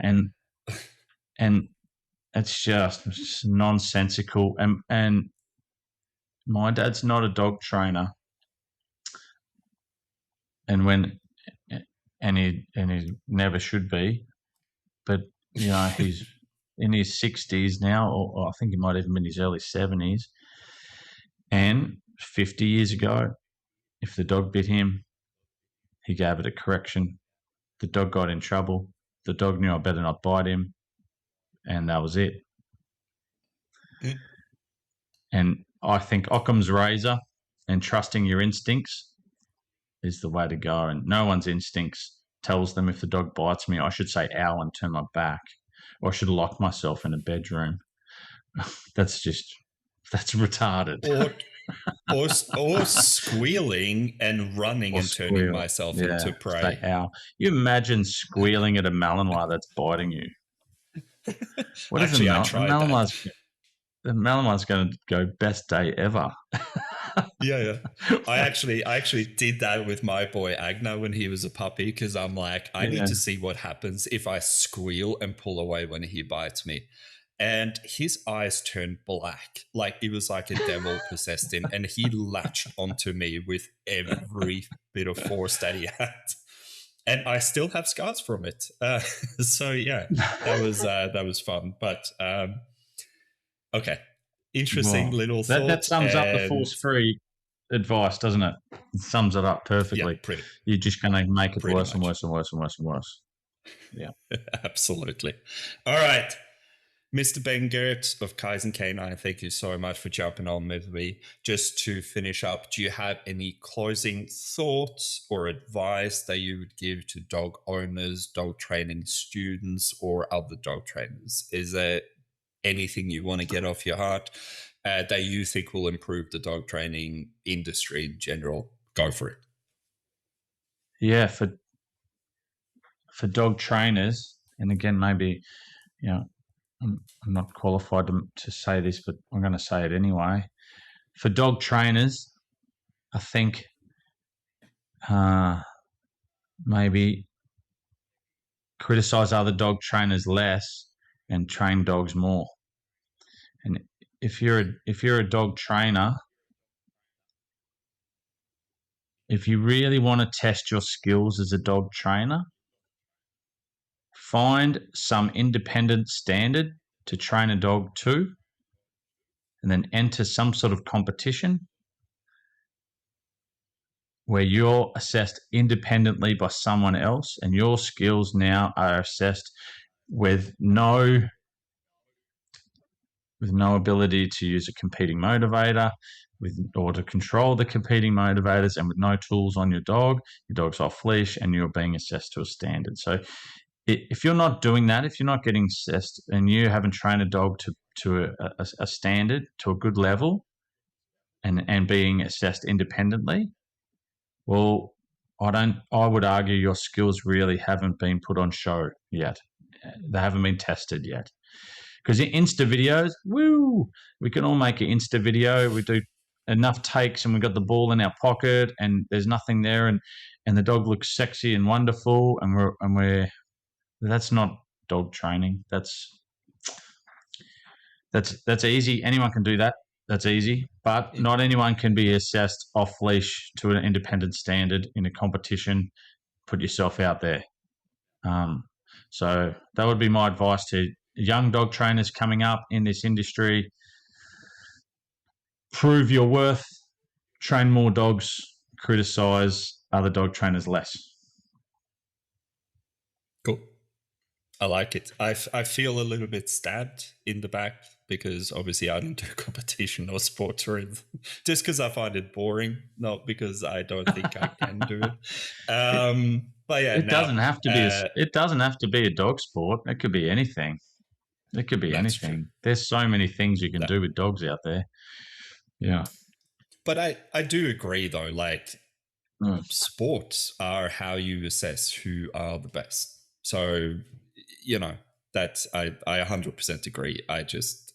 And it's just nonsensical. And my dad's not a dog trainer. And he never should be. But he's in his 60s now, or I think he might even be in his early 70s. And 50 years ago, if the dog bit him, he gave it a correction. The dog got in trouble. The dog knew I better not bite him, and that was it. Mm. And I think Occam's razor and trusting your instincts is the way to go. And no one's instincts tells them if the dog bites me, I should say ow and turn my back, or I should lock myself in a bedroom. That's retarded. Or squealing and running Or and turning squeal. myself Yeah, into prey. say ow. You imagine squealing at a Malinois that's biting you. What is Actually, a I tried that. The Malinois going to go best day ever. Yeah. I actually did that with my boy Agna when he was a puppy because I'm like, I need to see what happens if I squeal and pull away when he bites me. And his eyes turned black, like it was like a devil possessed him, and he latched onto me with every bit of force that he had. And I still have scars from it. So yeah, that was fun. But okay, interesting Well, little that thought. sums up the And force-free advice, doesn't it? It sums it up yeah, perfectly. You're just going to make it pretty worse and much. worse and worse and worse and worse. Yeah. Absolutely. All right. Mr. Ben Geurts of Kaizen K9, thank you so much for jumping on with me. Just to finish up, do you have any closing thoughts or advice that you would give to dog owners, dog training students, or other dog trainers? Is there anything you want to get off your heart that you think will improve the dog training industry in general? Go for it. Yeah, for dog trainers, and again, maybe, I'm not qualified to say this, but I'm going to say it anyway. For dog trainers, I think maybe criticize other dog trainers less and train dogs more. And if you're a dog trainer, if you really want to test your skills as a dog trainer, find some independent standard to train a dog to, and then enter some sort of competition where you're assessed independently by someone else, and your skills now are assessed with no ability to use a competing motivator, or to control the competing motivators, and with no tools on your dog. Your dog's off leash, and you're being assessed to a standard. So if you're not doing that, if you're not getting assessed, and you haven't trained a dog to a standard, to a good level, and being assessed independently, well, I would argue your skills really haven't been put on show yet. They haven't been tested yet. Because Insta videos, woo, we can all make an Insta video. We do enough takes, and we've got the ball in our pocket, and there's nothing there, and the dog looks sexy and wonderful, and that's not dog training. That's easy. Anyone can do that. That's easy, but not anyone can be assessed off leash to an independent standard in a competition. Put yourself out there. So that would be my advice to young dog trainers coming up in this industry. Prove your worth, train more dogs, criticize other dog trainers less. Cool. I like it. I feel a little bit stabbed in the back because obviously I don't do competition or sport tourism, just because I find it boring, not because I don't think I can do it. But yeah, doesn't have to be. It doesn't have to be a dog sport. It could be anything. It could be anything. True. There's so many things you can do with dogs out there. Yeah. But I do agree though. Like sports are how you assess who are the best. So that I 100% agree. I just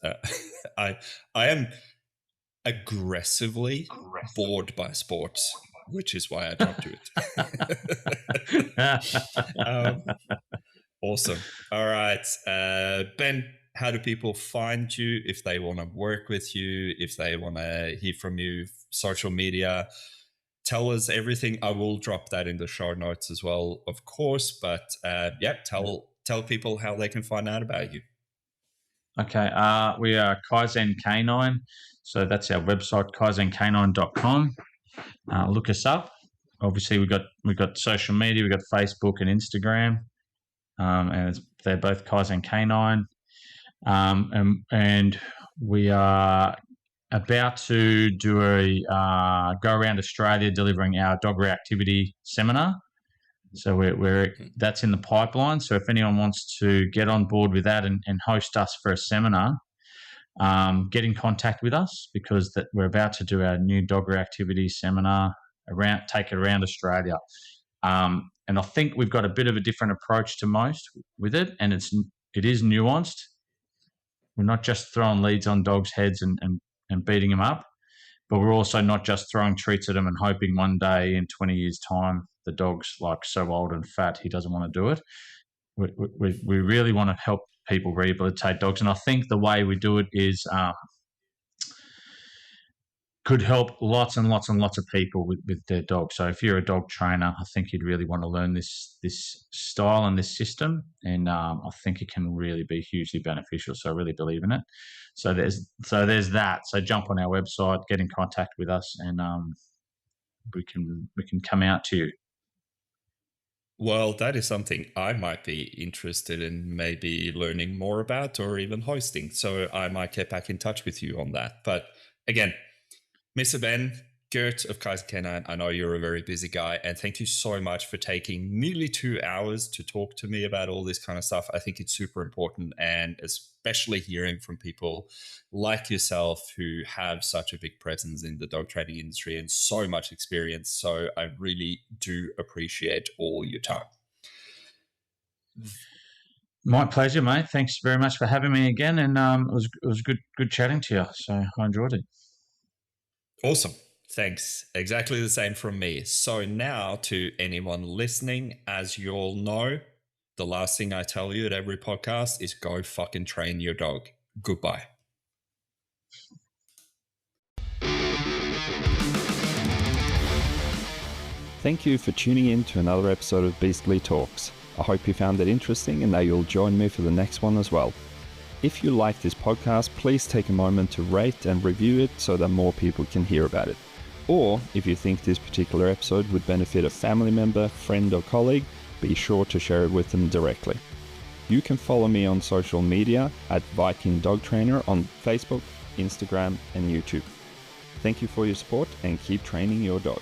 I am aggressively bored by sports, which is why I don't do it. Awesome. All right, Ben, how do people find you if they want to work with you, if they want to hear from you, social media? Tell us everything. I will drop that in the show notes as well, of course. But tell people how they can find out about you. Okay. We are Kaizen K9. So that's our website, kaizenk9.com. Look us up. Obviously, we've got social media. We've got Facebook and Instagram. And they're both Kaizen K9. And we are about to do a go around Australia delivering our dog reactivity seminar. So that's in the pipeline. So if anyone wants to get on board with that and host us for a seminar, get in contact with us, because we're about to do our new dog reactivity seminar, take it around Australia. And I think we've got a bit of a different approach to most with it, and it is nuanced. We're not just throwing leads on dogs' heads and beating them up, but we're also not just throwing treats at them and hoping one day in 20 years' time the dog's like so old and fat he doesn't want to do it. We really want to help people rehabilitate dogs, and I think the way we do it is could help lots and lots and lots of people with their dog. So if you're a dog trainer, I think you'd really want to learn this style and this system, and I think it can really be hugely beneficial. So I really believe in it. So there's that. So jump on our website, get in contact with us, and we can come out to you. Well, that is something I might be interested in maybe learning more about, or even hosting. So I might get back in touch with you on that. But again, Mr. Ben, Geurts of Kaizen K9, I know you're a very busy guy, and thank you so much for taking nearly 2 hours to talk to me about all this kind of stuff. I think it's super important, and especially hearing from people like yourself who have such a big presence in the dog training industry and so much experience. So I really do appreciate all your time. My pleasure, mate. Thanks very much for having me again, and it was good chatting to you. So I enjoyed it. Awesome. Thanks. Exactly the same from me. So now, to anyone listening, as you all know, the last thing I tell you at every podcast is go fucking train your dog. Goodbye. Thank you for tuning in to another episode of Beastly Talks. I hope you found it interesting and that you'll join me for the next one as well. If you like this podcast, please take a moment to rate and review it so that more people can hear about it. Or if you think this particular episode would benefit a family member, friend or colleague, be sure to share it with them directly. You can follow me on social media at Viking Dog Trainer on Facebook, Instagram and YouTube. Thank you for your support and keep training your dog.